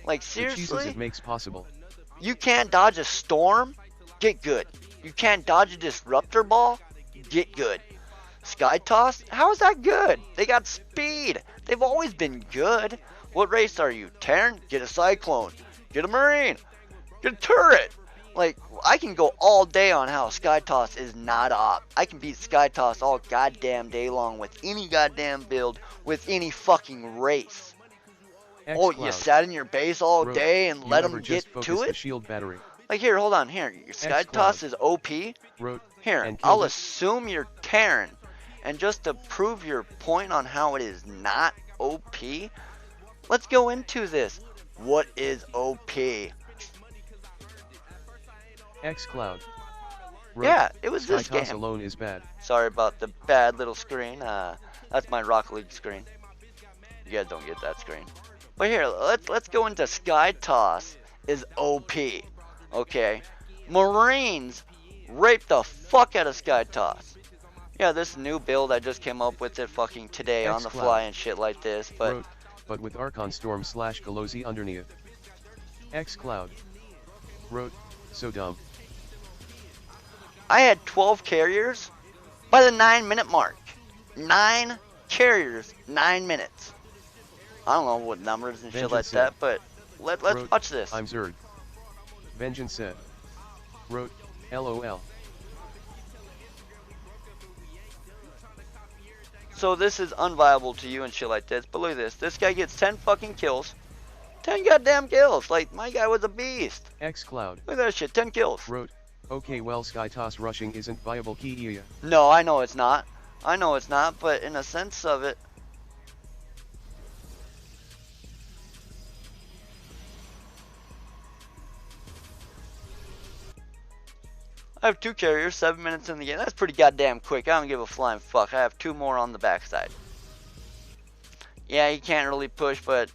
Like, seriously?
It makes possible.
You can't dodge a Storm? Get good. You can't dodge a Disruptor ball? Get good. Sky Toss? How is that good? They got speed. They've always been good. What race are you? Terran? Get a Cyclone. Get a Marine. Get a Turret. Like, I can go all day on how Sky Toss is not op. I can beat Sky Toss all goddamn day long with any goddamn build, with any fucking race. Oh, you sat in your base all day and let them get to it?
Shield battery.
Like, here, hold on. Here, your Sky Toss is OP. Here, I'll assume you're Terran. And just to prove your point on how it is not OP, let's go into this. What is OP?
xCloud.
Yeah, it was this game.
Alone is bad.
Sorry about the bad little screen. That's my Rocket League screen. You guys don't get that screen. But here, let's go into Sky Toss is OP. Okay, Marines rape the fuck out of Sky Toss. Yeah, this new build I just came up with it fucking today on the fly and shit like this, but
with Archon Storm / Galozi underneath. xCloud. So dumb.
I had 12 carriers by the 9-minute mark. 9 carriers, 9 minutes. I don't know what numbers and shit like that, but let's watch this.
I'm Zerg. Vengeance said. LOL.
So this is unviable to you and shit like this, but look at this. This guy gets 10 fucking kills. 10 goddamn kills. Like, my guy was a beast.
xCloud.
Look at that shit, 10 kills.
Okay, well, Sky Toss rushing isn't viable, KiiiA.
No, I know it's not. I know it's not, but in a sense of it. I have 2 carriers, 7 minutes in the game. That's pretty goddamn quick. I don't give a flying fuck. I have 2 more on the backside. Yeah, you can't really push, but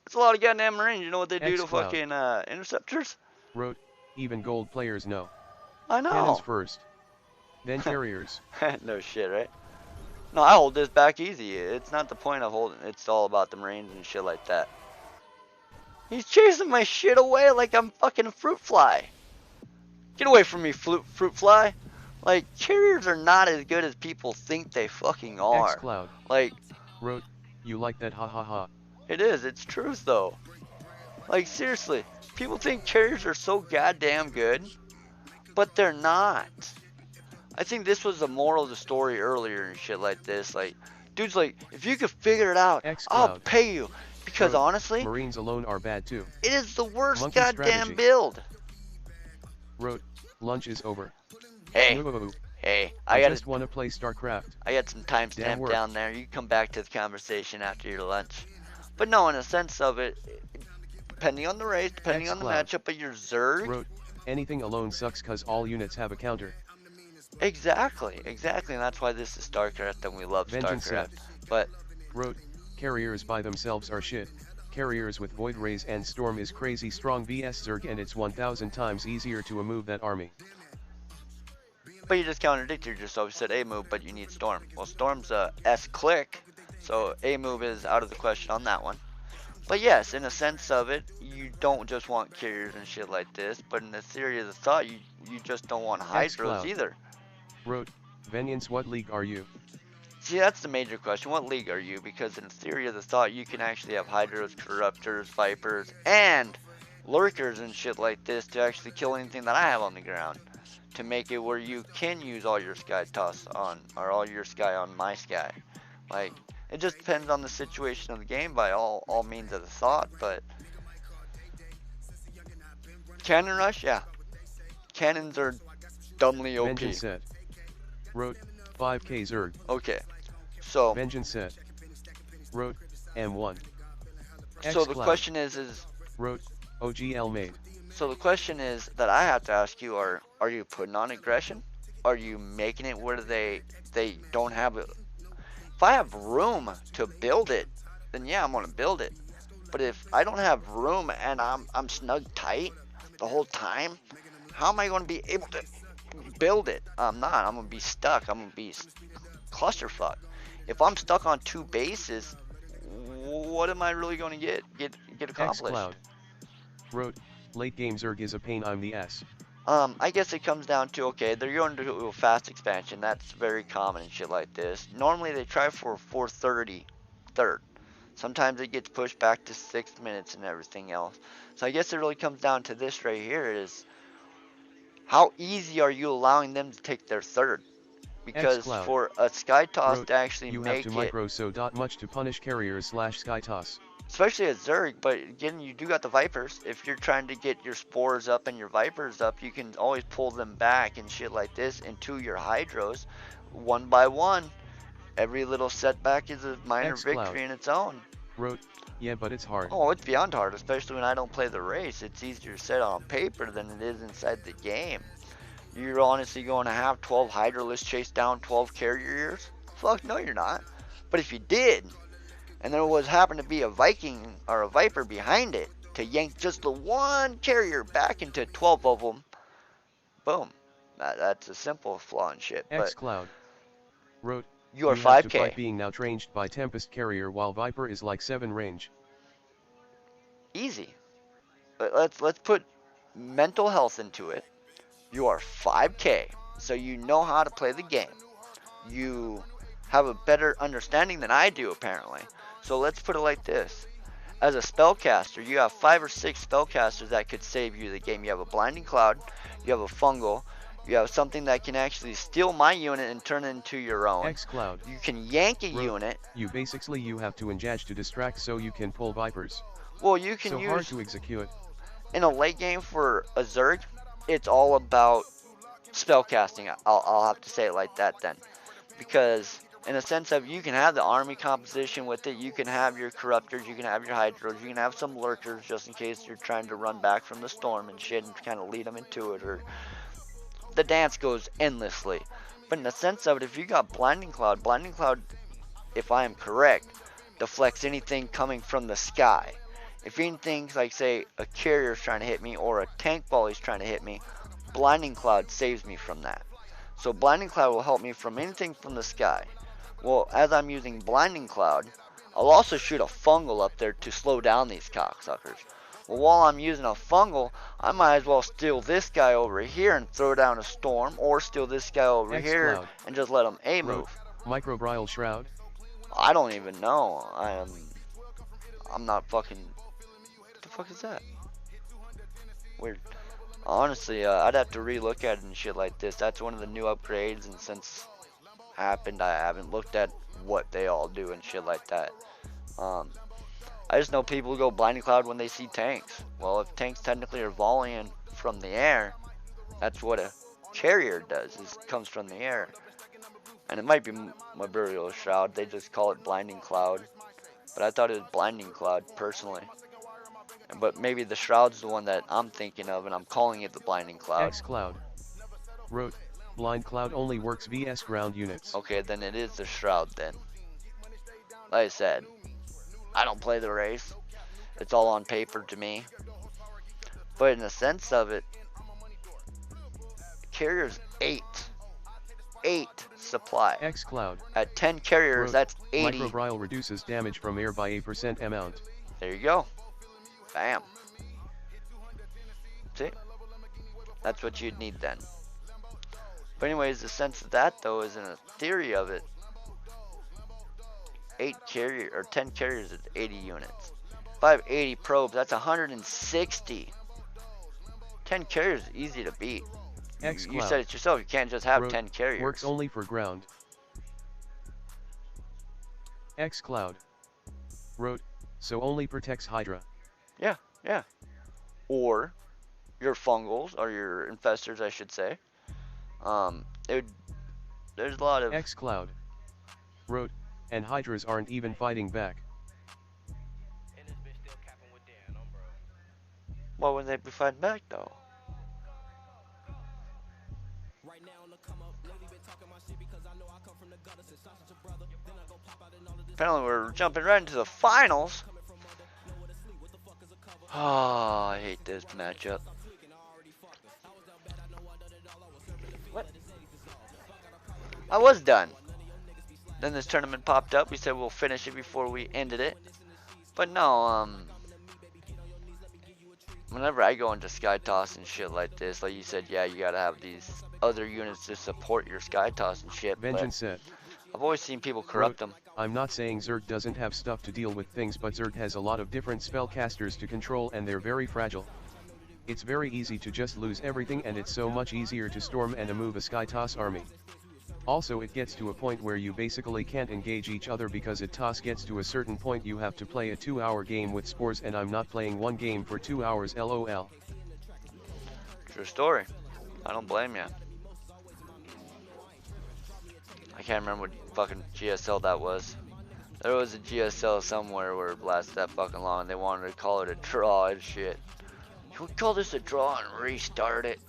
it's a lot of goddamn Marines. You know what they do to fucking interceptors?
Even gold players know.
I know.
Cannons first, then carriers.
No shit, right? No, I hold this back easy. It's not the point of holding. It's all about the Marines and shit like that. He's chasing my shit away like I'm fucking fruit fly. Get away from me, fruit fly. Like, carriers are not as good as people think they fucking are.
xCloud.
Like,
you like that, ha ha ha.
It is, it's truth though. Like, seriously, people think carriers are so goddamn good, but they're not. I think this was the moral of the story earlier and shit like this. Like, dude's like, if you could figure it out, I'll pay you. Because honestly,
Marines alone are bad too.
It is the worst
Monkey
goddamn
strategy.
build.
Lunch is over.
Hey,
I just want to play StarCraft.
I got some timestamp down there. You come back to the conversation after your lunch. But no, in a sense of it, depending on the race, depending on the matchup of your Zerg.
Anything alone sucks cause all units have a counter.
Exactly, and that's why this is StarCraft and we love StarCraft. But
carriers by themselves are shit. Carriers with Void Rays and Storm is crazy strong vs Zerg, and it's 1000 times easier to move that army.
But you just contradicted yourself. You said A move, but you need Storm. Well, Storm's a S click, so A move is out of the question on that one. But yes, in a sense of it, you don't just want carriers and shit like this, but in the theory of the thought, you just don't want Hydras either.
Vengeance, what league are you?
See, that's the major question. What league are you? Because in theory of the thought, you can actually have Hydras, Corruptors, Vipers, and Lurkers and shit like this to actually kill anything that I have on the ground. To make it where you can use all your Sky Toss on, or all your Sky on my Sky. Like, it just depends on the situation of the game by all means of the thought, but... Cannon Rush? Yeah. Cannons are dumbly OP.
Vengeance said. 5k Zerg.
Okay. So...
Vengeance said. M1.
So the question is...
OGL made.
So the question is that I have to ask you are you putting on aggression? Are you making it where they don't have it? If I have room to build it, then yeah, I'm gonna build it. But if I don't have room and I'm snug tight the whole time, how am I gonna be able to build it? I'm not. I'm gonna be stuck. I'm gonna be clusterfuck. If I'm stuck on 2 bases, what am I really gonna get accomplished?
xCloud wrote, late game Zerg is a pain, I'm the S.
I guess it comes down to, okay, they're going to do a fast expansion. That's very common and shit like this. Normally they try for 4:30 third. Sometimes it gets pushed back to 6 minutes and everything else. So I guess it really comes down to this right here is how easy are you allowing them to take their third? Because
xCloud
for a sky toss
wrote,
to actually
you
make
have to
it,
micro so much to punish carriers / sky toss.
especially a Zerg, but again, you do got the Vipers. If you're trying to get your Spores up and your Vipers up, you can always pull them back and shit like this into your Hydros, one by one. Every little setback is a minor victory in its own.
Wrote, yeah, but it's hard.
Oh, it's beyond hard, especially when I don't play the race. It's easier said on paper than it is inside the game. You're honestly going to have 12 Hydralisks chase down 12 carriers? Fuck no, you're not. But if you did, and there was happened to be a Viking or a Viper behind it to yank just the one carrier back into 12 of them, boom. That's a simple flaw and shit.
xCloud wrote,
you are
have
5K.
to fight being now trained by Tempest carrier while Viper is like 7 range.
Easy. But let's put mental health into it. You are 5K, so you know how to play the game. You have a better understanding than I do, apparently. So let's put it like this. As a spellcaster, you have 5 or 6 spellcasters that could save you the game. You have a Blinding Cloud, you have a Fungal, you have something that can actually steal my unit and turn it into your own.
xCloud.
You can yank a unit.
You have to engage to distract so you can pull Vipers.
Well, you can
so
use...
hard to execute.
In a late game for a Zerg, it's all about spellcasting. I'll have to say it like that then. Because in a sense of you can have the army composition with it, you can have your corruptors, you can have your hydros, you can have some lurkers just in case you're trying to run back from the storm and shit and kind of lead them into it, or the dance goes endlessly. But in the sense of it, if you got Blinding Cloud, if I am correct, deflects anything coming from the sky. If anything, like say a carrier is trying to hit me or a tank volley is trying to hit me, Blinding Cloud saves me from that. So Blinding Cloud will help me from anything from the sky. Well, as I'm using Blinding Cloud, I'll also shoot a Fungal up there to slow down these cocksuckers. Well, while I'm using a Fungal, I might as well steal this guy over here and throw down a Storm, or steal this guy over here and just let him A-move.
Microbrile Shroud?
I don't even know. I'm not fucking... What the fuck is that? Weird. Honestly, I'd have to re-look at it and shit like this. That's one of the new upgrades, and since happened, I haven't looked at what they all do and shit like that. I just know people go Blinding Cloud when they see tanks. Well, if tanks technically are volleying from the air, that's what a carrier does, is comes from the air. And it might be my Burial Shroud, they just call it Blinding Cloud. But I thought it was Blinding Cloud, personally. But maybe the Shroud's the one that I'm thinking of, and I'm calling it the Blinding Cloud.
xCloud wrote, Blind Cloud only works vs ground units.
Okay, then it is the Shroud then. Like I said, I don't play the race. It's all on paper to me. But in the sense of it, carriers 8 supply.
xCloud.
At 10 carriers, that's 80.
Microbrile reduces damage from air by 8% amount.
There you go. Bam. See? That's what you'd need then. But anyways, the sense of that though is in a theory of it. 10 carriers is 80 units. If I have 80 probes, that's 160. 10 carriers is easy to beat. You said it yourself, you can't just have 10 carriers.
Works only for ground. xCloud wrote, so only protects Hydra.
Yeah. Or your fungals, or your infestors, I should say. There's a lot of...
xCloud wrote, and Hydras aren't even fighting back.
Why wouldn't they be fighting back though? Apparently we're jumping right into the finals. Oh, I hate this matchup. What? I was done. Then this tournament popped up. We said we'll finish it before we ended it. But no, whenever I go into Sky Toss and shit like this, like you said, yeah, you gotta have these other units to support your Sky Toss and shit.
Vengeance said.
I've always seen people corrupt them.
I'm not saying Zerg doesn't have stuff to deal with things, but Zerg has a lot of different spellcasters to control and they're very fragile. It's very easy to just lose everything, and it's so much easier to storm and move a Sky Toss army. Also, it gets to a point where you basically can't engage each other because it toss gets to a certain point you have to play a 2-hour game with spores, and I'm not playing one game for 2 hours, lol.
True story. I don't blame you. I can't remember what fucking GSL that was. There was a GSL somewhere where it lasted that fucking long and they wanted to call it a draw and shit. Can we call this a draw and restart it?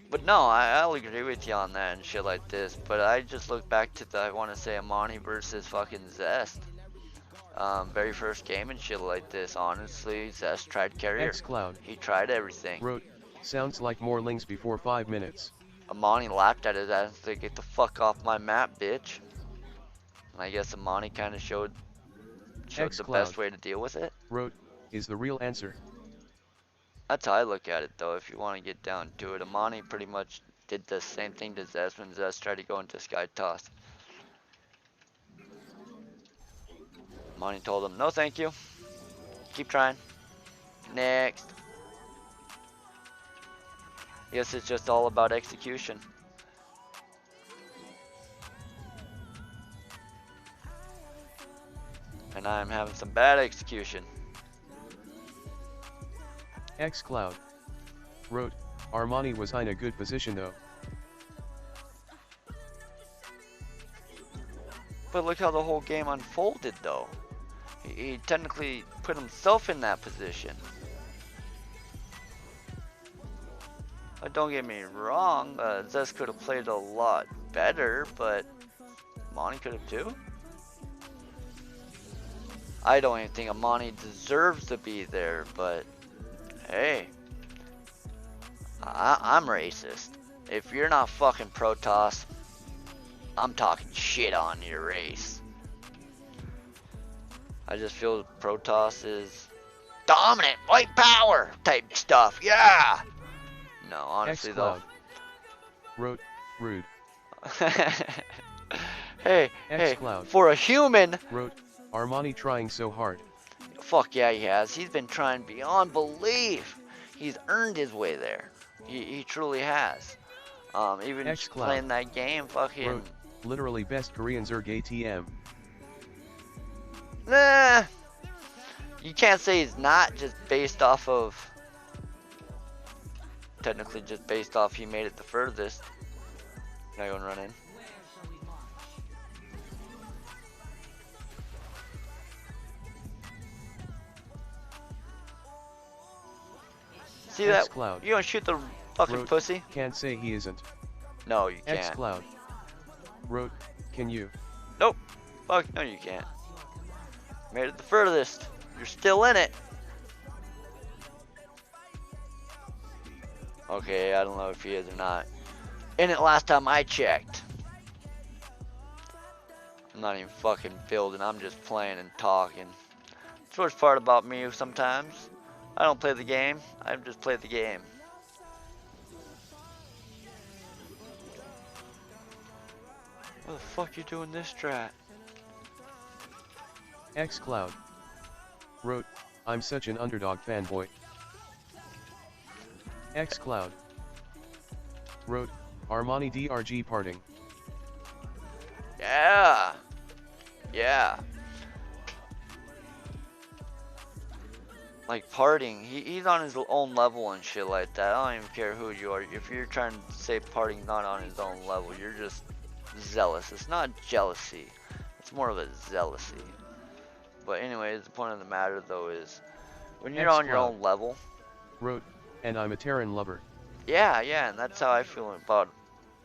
But no, I'll agree with you on that and shit like this. But I just look back to the, I want to say, Amani versus fucking Zest. Very first game and shit like this. Honestly, Zest tried carrier.
xCloud.
He tried everything.
Wrote, sounds like more links before 5 minutes.
Amani laughed at his ass and said, get the fuck off my map, bitch. And I guess Amani kind of showed the best way to deal with it.
Wrote, is the real answer.
That's how I look at it, though, if you want to get down to it. Amani pretty much did the same thing to Zest when Zest tried to go into Sky Toss. Amani told him, no thank you. Keep trying. Next. Yes, it's just all about execution. And I'm having some bad execution.
xCloud. Wrote, Armani was in a good position though.
But look how the whole game unfolded though. He technically put himself in that position. But don't get me wrong, Zest could have played a lot better, but Amani could have too. I don't even think Amani deserves to be there, but hey, I'm racist. If you're not fucking Protoss, I'm talking shit on your race. I just feel Protoss is dominant, white power type stuff, yeah! No, honestly though.
Wrote, rude.
Hey, for a human.
Wrote, Armani trying so hard.
Fuck yeah, he has. He's been trying beyond belief. He's earned his way there. He truly has. Even playing that game, fucking.
Wrote, literally best Korean Zerg ATM.
Nah. You can't say he's not, just based off of. Technically, just based off he made it the furthest. Can I go and run in? See that? You don't shoot the fucking
Wrote,
pussy?
Can't say he isn't.
No, you can't.
xCloud. Wrote, can you?
Nope. Fuck, no you can't. Made it the furthest. You're still in it. Okay, I don't know if he is or not. In it last time I checked. I'm not even fucking building, I'm just playing and talking. That's the worst part about me sometimes. I don't play the game, I just play the game. What the fuck you doing this strat?
xCloud. Wrote, I'm such an underdog fanboy. xCloud. Wrote, Armani DRG parting.
Yeah. Yeah. Like parting, he's on his own level and shit like that. I don't even care who you are. If you're trying to say parting's not on his own level, you're just zealous. It's not jealousy. It's more of a zealousy. But anyways, the point of the matter though is, when you're on your own level,
Wrote, and I'm a Terran lover.
Yeah, yeah, and that's how I feel about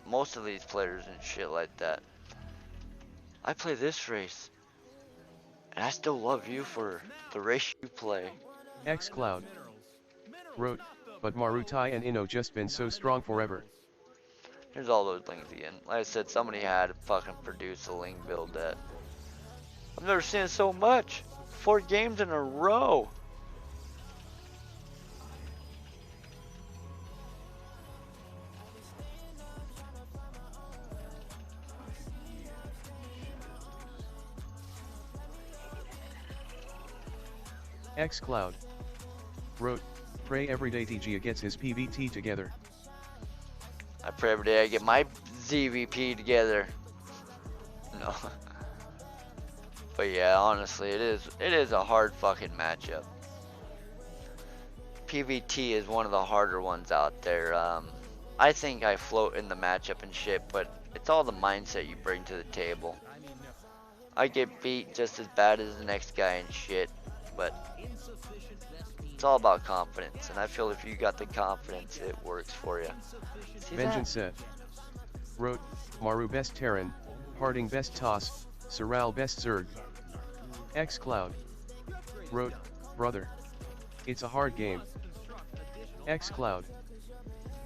most of these players and shit like that. I play this race, and I still love you for the race you play.
xCloud. Wrote, but Marutai and Inno just been so strong forever.
Here's all those links again. Like I said, somebody had to fucking produce a link build that I've never seen it so much. 4 games in a row.
xCloud. Wrote, pray everyday TG gets his PVT together.
I pray every day I get my ZVP together. No. But yeah, honestly, it is a hard fucking matchup. PVT is one of the harder ones out there. I think I float in the matchup and shit, but it's all the mindset you bring to the table. I get beat just as bad as the next guy and shit, but it's all about confidence, and I feel if you got the confidence, it works for you.
Vengeance said. Wrote, Maru best Terran, Harding best Toss, Soral best Zerg. xCloud. Wrote, brother. It's a hard game. xCloud.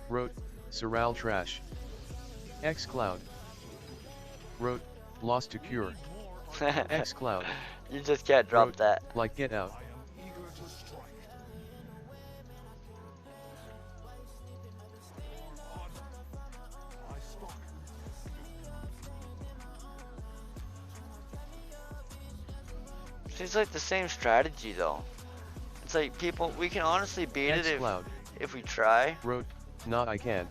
Wrote, Soral trash. xCloud. Wrote, lost to Cure. xCloud.
You just can't drop
Wrote,
that.
like get out.
Seems like the same strategy though. It's like people, we can honestly beat it if we try.
Wrote, nah, I can't.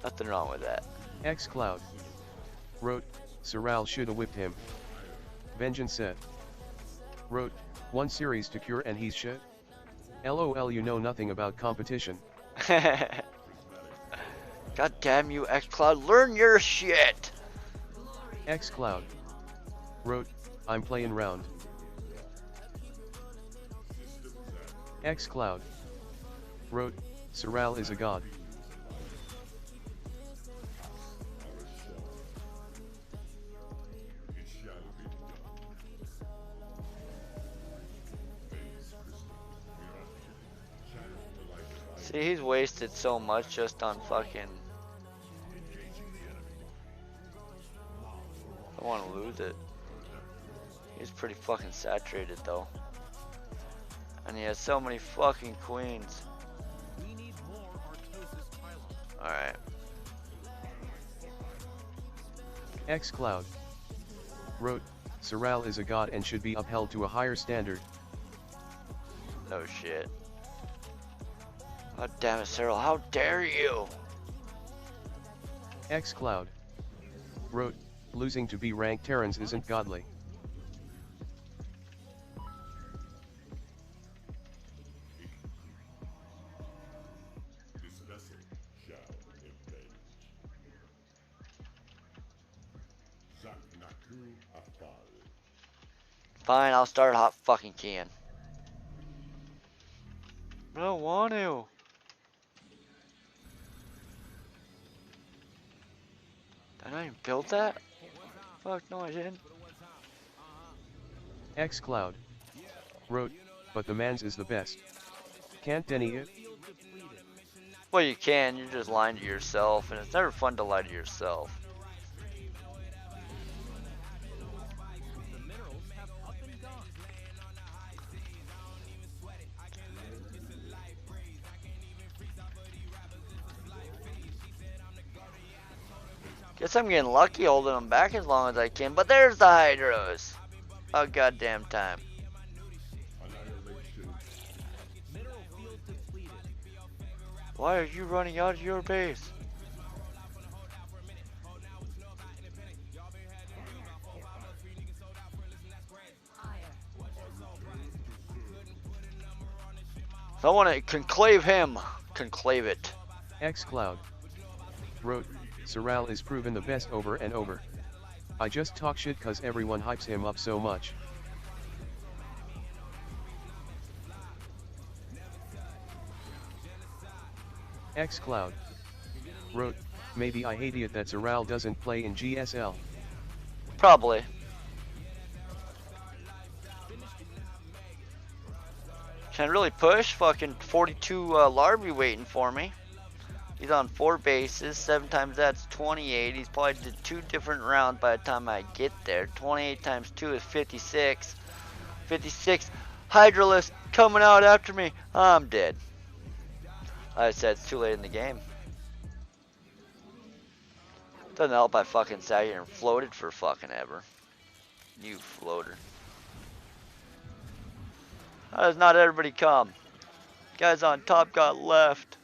Nothing wrong with that.
xCloud. Wrote, Soral shoulda whipped him. Vengeance said. Wrote, 1 series to Cure and he's shit. LOL, you know nothing about competition.
God damn you, xCloud, learn your shit!
xCloud. Wrote, I'm playing round. xCloud. Wrote, Soral is a god.
See, he's wasted so much just on fucking... I don't want to lose it. He's pretty fucking saturated though. And he has so many fucking queens. Alright.
xCloud. Wrote, Soral is a god and should be upheld to a higher standard.
No shit. God damn it, Cyril, how dare you?
xCloud. Wrote, losing to B-rank Terrans isn't godly.
Fine, I'll start hot fucking keying. I don't want to. Did I even build that? Fuck, no I didn't.
xCloud. Wrote, but the man's is the best. Can't deny it?
Well, you can, you're just lying to yourself, and it's never fun to lie to yourself. Guess I'm getting lucky holding them back as long as I can, but there's the Hydros. Oh goddamn time. Why are you running out of your base? If I want to conclave him, conclave it.
xCloud. Wrote, Soral is proven the best over and over. I just talk shit cause everyone hypes him up so much. xCloud wrote, maybe I hate it that Zeral doesn't play in GSL.
Probably. Can really push. Fucking 42 Larvae waiting for me. He's on 4 bases. 7 times that's 28. He's probably did 2 different rounds by the time I get there. 28 times 2 is 56. 56. Hydralisk coming out after me. I'm dead. Like I said, it's too late in the game. Doesn't help I fucking sat here and floated for fucking ever. You floater. How does not everybody come? Guys on top got left.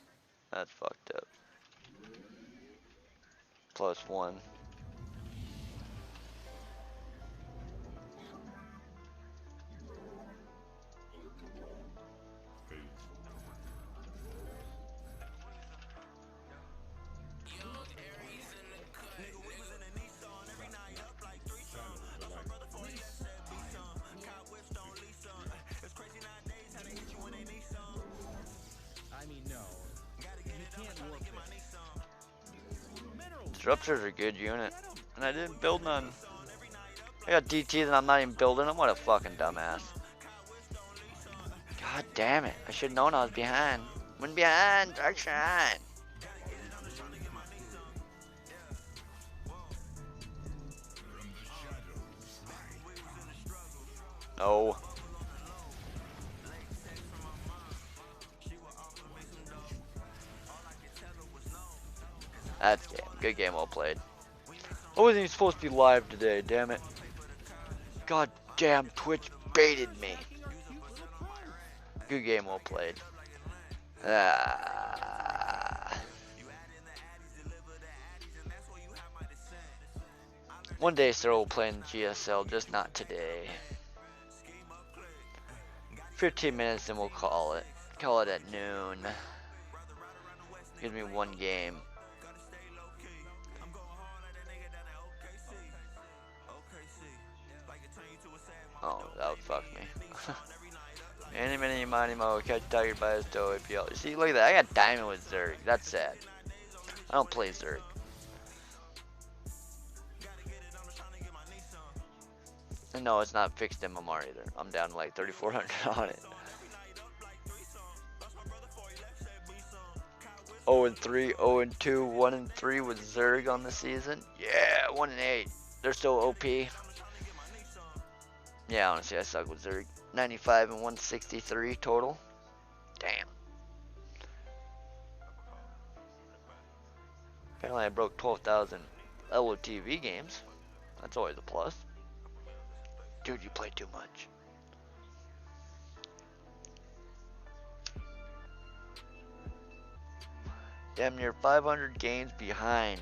That's fucked up. +1. Disruptors are a good unit. And I didn't build none. I got DT and I'm not even building them. What a fucking dumbass. God damn it. I should have known I was behind. Went behind. Dark shine. No. That's game. Good game, well played. I wasn't even supposed to be live today, damn it. God damn, Twitch baited me. Good game, well played. One day Sarah will play in GSL, just not today. 15 minutes and we'll call it. Call it at noon. Give me 1 game. Oh, that would fuck me. Any, mini, money, mo, catch tiger by his toe, APL. See, look at that. I got diamond with Zerg. That's sad. I don't play Zerg. And no, it's not fixed MMR either. I'm down to like 3,400 on it. 0-3, 0-2, 1-3 with Zerg on the season. Yeah, 1-8. They're still OP. Yeah, honestly, I suck with Zerg. 95 and 163 total. Damn. Apparently, I broke 12,000 LOTV games. That's always a plus. Dude, you play too much. Damn near 500 games behind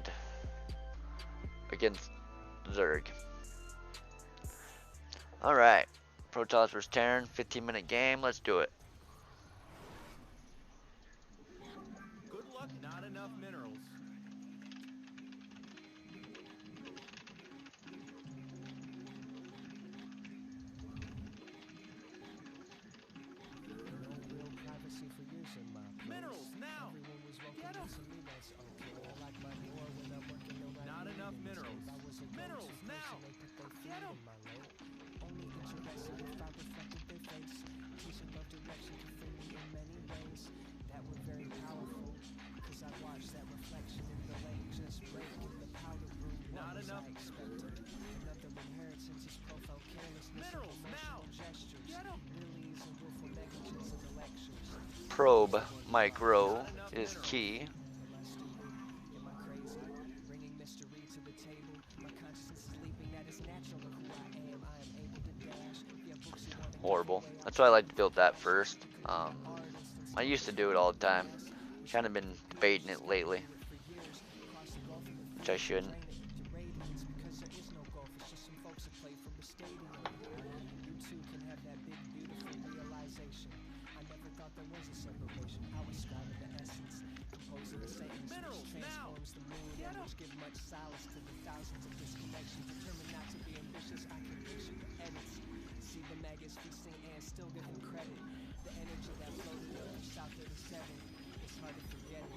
against Zerg. Alright. Protoss vs Terran, 15-minute game. Let's do it.
Good luck, not enough minerals. Minerals now. Get them. Not enough minerals. Minerals now. Get them. Not enough. Minerals now. Get them.
Probe micro is key. Horrible. That's why I like to build that first. I used to do it all the time. Kind of been debating it lately, which I shouldn't.
Minerals now. Get 'em.
Give much solace to the thousands of disconnections. Determined not to be ambitious, I can picture the edits. See the maggots feasting and still give them credit. The energy that floated up from South 37, it's hard to forget it.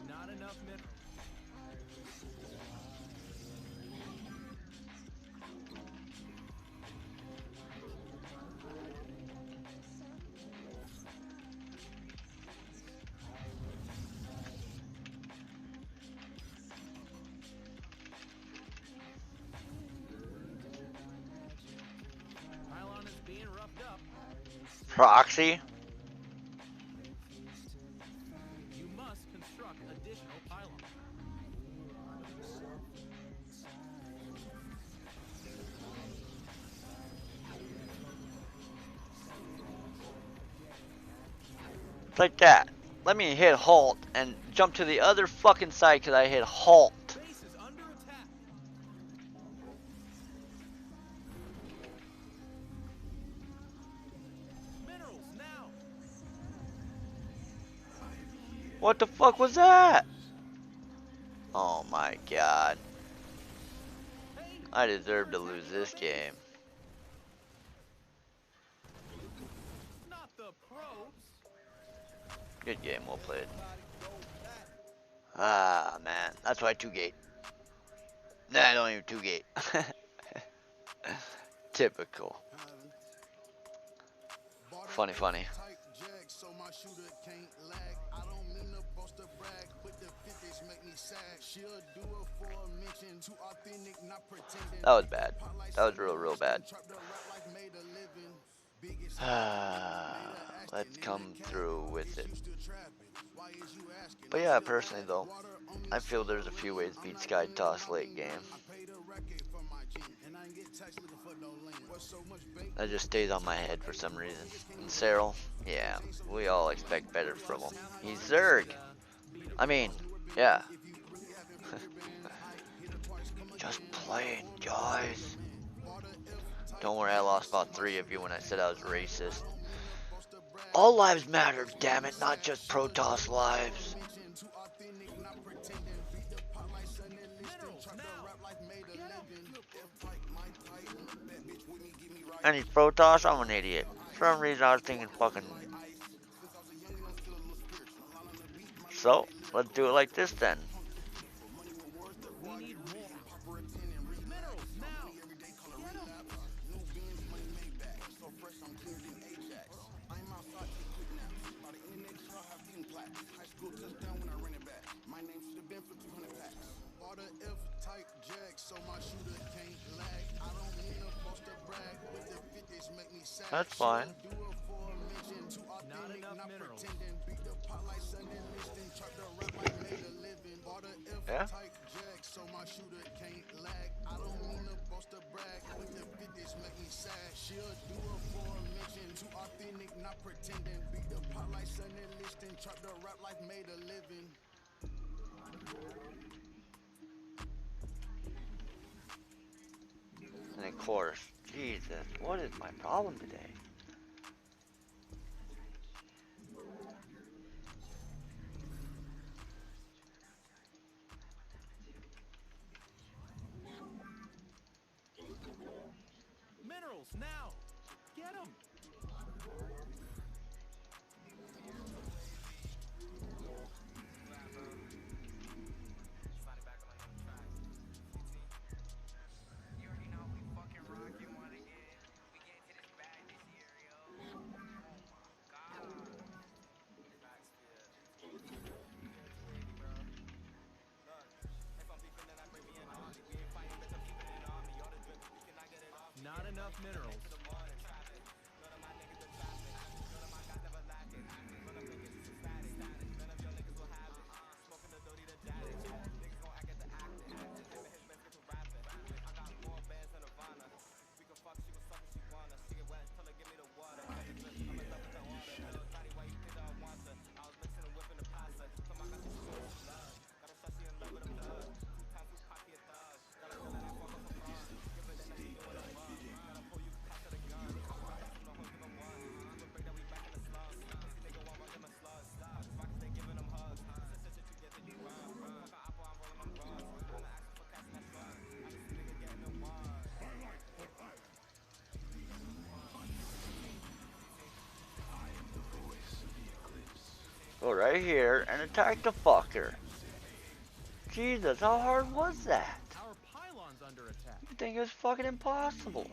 Not enough minerals. Pylon is being roughed up.
Proxy?
You must construct additional pylons.
It's like that. Let me hit halt and jump to the other fucking side because I hit halt.
Base is under attack. Minerals now.
What the fuck was that? Oh my god. I deserve to lose this game.
Not the probes.
Good game, well played. Ah, man. That's why 2-gate. Nah, I don't even 2-gate. Typical. Funny, funny. That was bad. That was real bad. Let's come through with it. But yeah, personally though, I feel there's a few ways to beat Sky Toss late game. That just stays on my head for some reason. And Cyril, yeah, we all expect better from him. He's Zerg. I mean, yeah. Just playing, guys. Don't worry, I lost about 3 of you when I said I was racist. All lives matter, damn it, not just Protoss lives. Any Protoss? I'm an idiot. For some reason I was thinking fucking... So, let's do it like this then. That's fine.
Not enough minerals.
Yeah? And of course, Jesus, what is my problem today?
Minerals now. Get 'em. Not enough minerals.
Go right here and attack the fucker. Jesus, how hard was that?
Our pylon's under attack.
I think it was fucking impossible.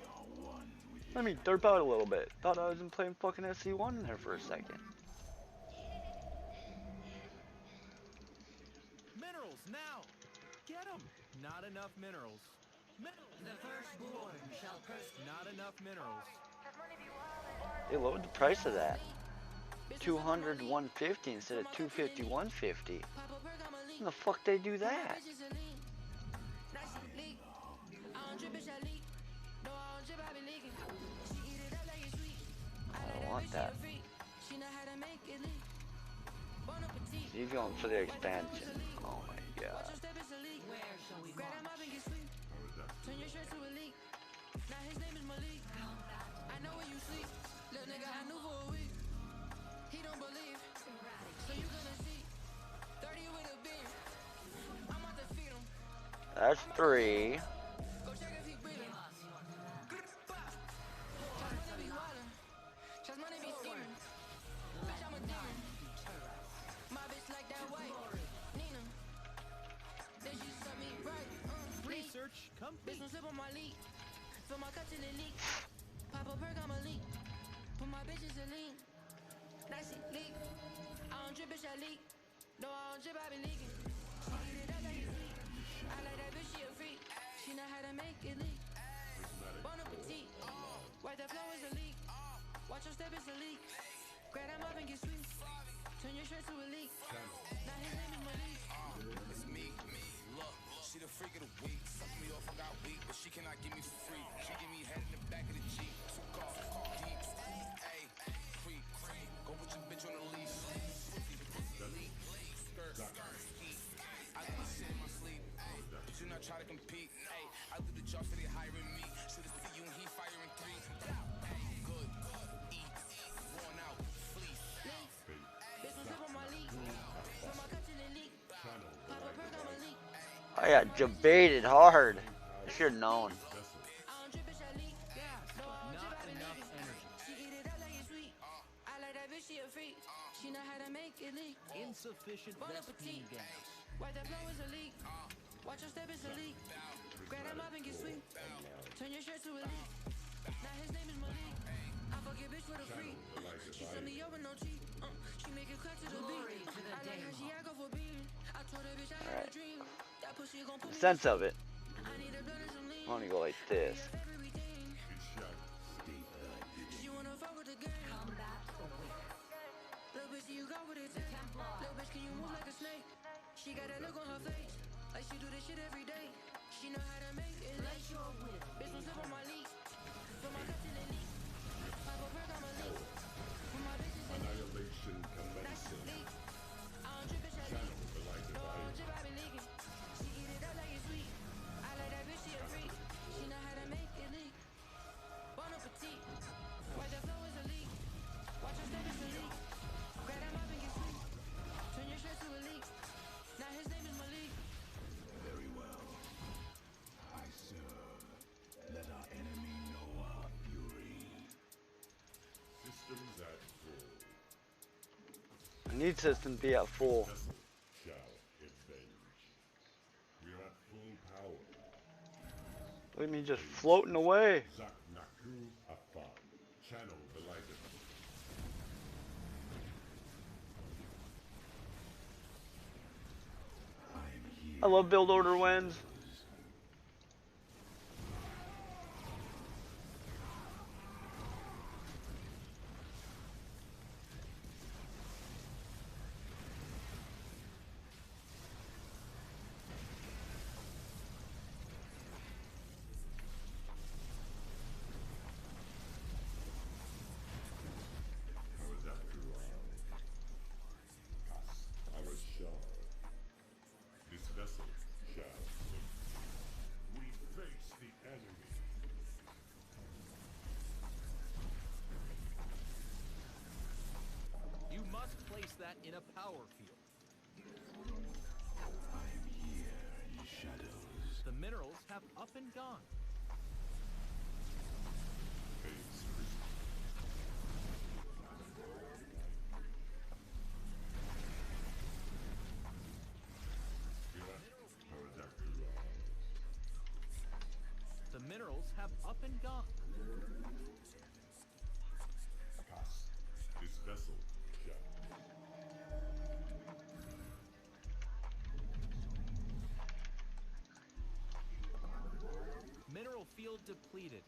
Let me derp out a little bit. Thought I was playing fucking SC1 there for a second.
Minerals now. Get them. Not enough minerals. Minerals.
The firstborn shall curse.
Not enough minerals.
They lowered the price of that. 200 150 instead of 250 150. How the fuck they do that? I don't want that. He's going for the expansion. Oh my god.
Where shall we march?
Turn your shirt to a leak. Now his name is Malik. I know where you sleep. Little nigga, I knew for a week. He don't believe. So you gonna see 30 with a beam. I'm about to feed him.
That's 3.
Go check if he breathing. Trust money be wildin'. Trust money be scheming. Bitch, I'm a demon. My bitch like that white Nina. Then she suck me right.
Research complete.
Bitch, don't slip on my leak. Fill my cup till it leak. Pop a perk, I'm a leak. Put my bitches in lean. That shit leak. I don't drip, bitch, I leak. No, I don't drip, I be leaking. She eat it up like it's sweet. I like that bitch, she a freak. She know how to make it leak. Bon appetit. White that flow is a leak. Watch your step, it's a leak. Grab them up and get sweet. Turn your shirt to a leak. Now his name is Malik.
It's me. Look, she the freak of the week. Suck me off, I got weak, but she cannot give me for free. She give me head in the back of the Jeep. Took off, deep. Ayy, creep. Go put your bitch on the leash. Skirt, heat. I do this shit in my sleep. But you not try to compete. Ayy, I do the job for they hiring me. Should've see you and he firing 3. Ayy, good. Eat. Worn out. Fleece.
Bitch, don't slip on my leak. Fill my cup till it leak. Pop a perk, I'm a leak.
I got debated hard. I should have known.
I don't drip, bitch, I leak. No, I don't drip, I be leaking. She eat it up like it's sweet. I like that bitch, she a freak. She know how to make it leak.
Insufficient
Bon
Vespine
appetit.
gas.
White that flow is a leak. Watch your step, it's a leak. Grab them up and get sweet. Turn your shirt to a leak. Now his name is Malik. I fuck your bitch with a freak. She send me over no cheat. She make it cut to the beat. I like how she act for being. I told her bitch I had a dream. That pussy gon' put me
Sense of it.
I need a blood and some lean.
I want to go like this.
Everything. She wanna fuck with the game.
Combat away.
Little bitch, you got what it takes. Little bitch, can you move like a snake? She got that look on her face. Like she do this shit every day. She know how to make it.
Let your will
Bitch, don't slip on my leak. Fill my cup till it leak. Pop a perk, I'm a leak. Put my bitches in
Annihilation
That's
commencing.
leak. I don't drip, bitch, I leak.
Channel the light
No, I don't
divide.
drip, I be leaking. She eat it up like it's sweet. I like that bitch, she a freak. She know how to make it leak. Bon appetit. White that flow is a leak. Watch your step, it's a leak. Grab them up and get sweet. Turn your shirt to a leak. Now his name is Malik.
Very well. I serve. Let our enemy know our fury. Systems at full.
I need system be at full.
Vessel shall avenge. We are at full power.
Look at me just floating away.
Zak Naku Afan. Channel the light of
I love build order wins.
powers after all. Our shard. This vessel shall sink. We face the enemy.
You must place that in a power field.
I am here, ye shadows.
The minerals have up and gone.
Face risen.
The minerals have up and gone.
Pass. This vessel shall.
Mineral field depleted.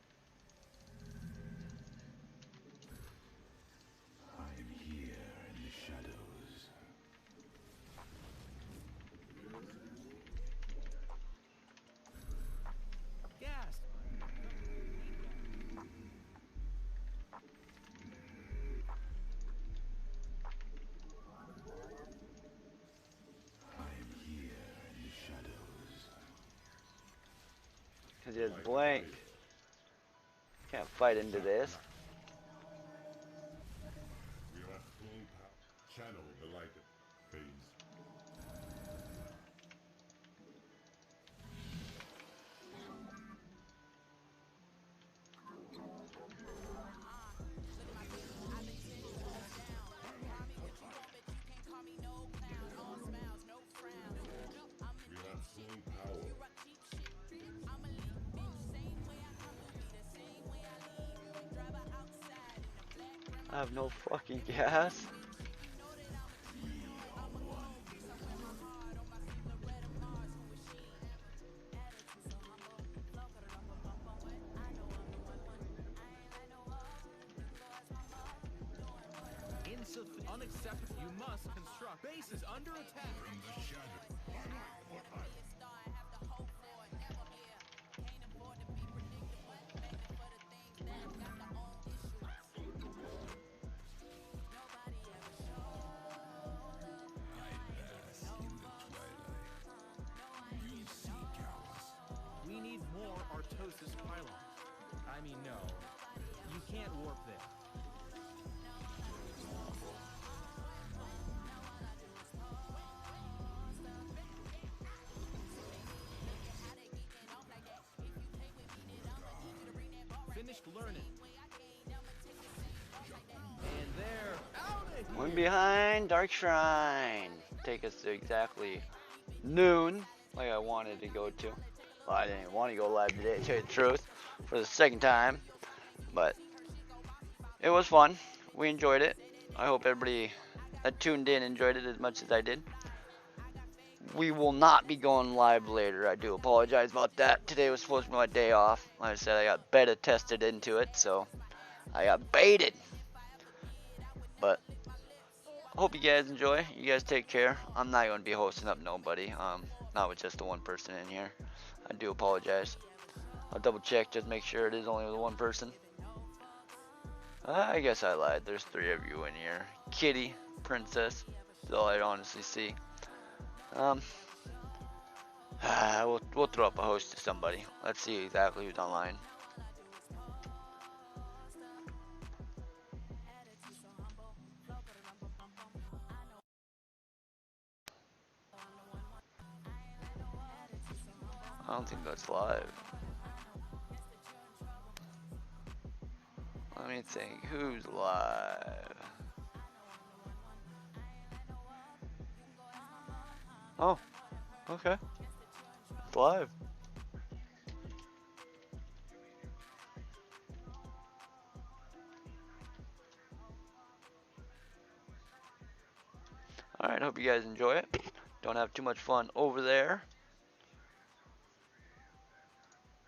I am here in the shadows.
Gas.
I am here in the shadows.
Cause it's blank. Can't fight into this.
We are at full power. Channel the light phase. We are at full power.
I have no fucking gas.
Unacceptable. You must construct. Base is under attack.
In the shadow.
We need more Artosis pylons. I mean, no. You can't warp there. Finished learning. And they're out of here.
One behind, Dark Shrine. Take us to exactly noon, like I wanted to go to. Well, I didn't want to go live today, to tell you the truth, for the second time. But it was fun. We enjoyed it. I hope everybody that tuned in enjoyed it as much as I did. We will not be going live later. I do apologize about that. Today was supposed to be my day off. Like I said, I got beta tested into it, so I got baited. But hope you guys enjoy. You guys take care. I'm not going to be hosting up nobody. Not with just the one person in here. I do apologize. I'll double check, just make sure it is only with one person. I guess I lied. There's 3 of you in here. Kitty, Princess, is all I honestly see. We'll throw up a host to somebody. Let's see exactly who's online. I don't think that's live. Let me think. Who's live? Oh, okay. It's live. Alright, hope you guys enjoy it. Don't have too much fun over there.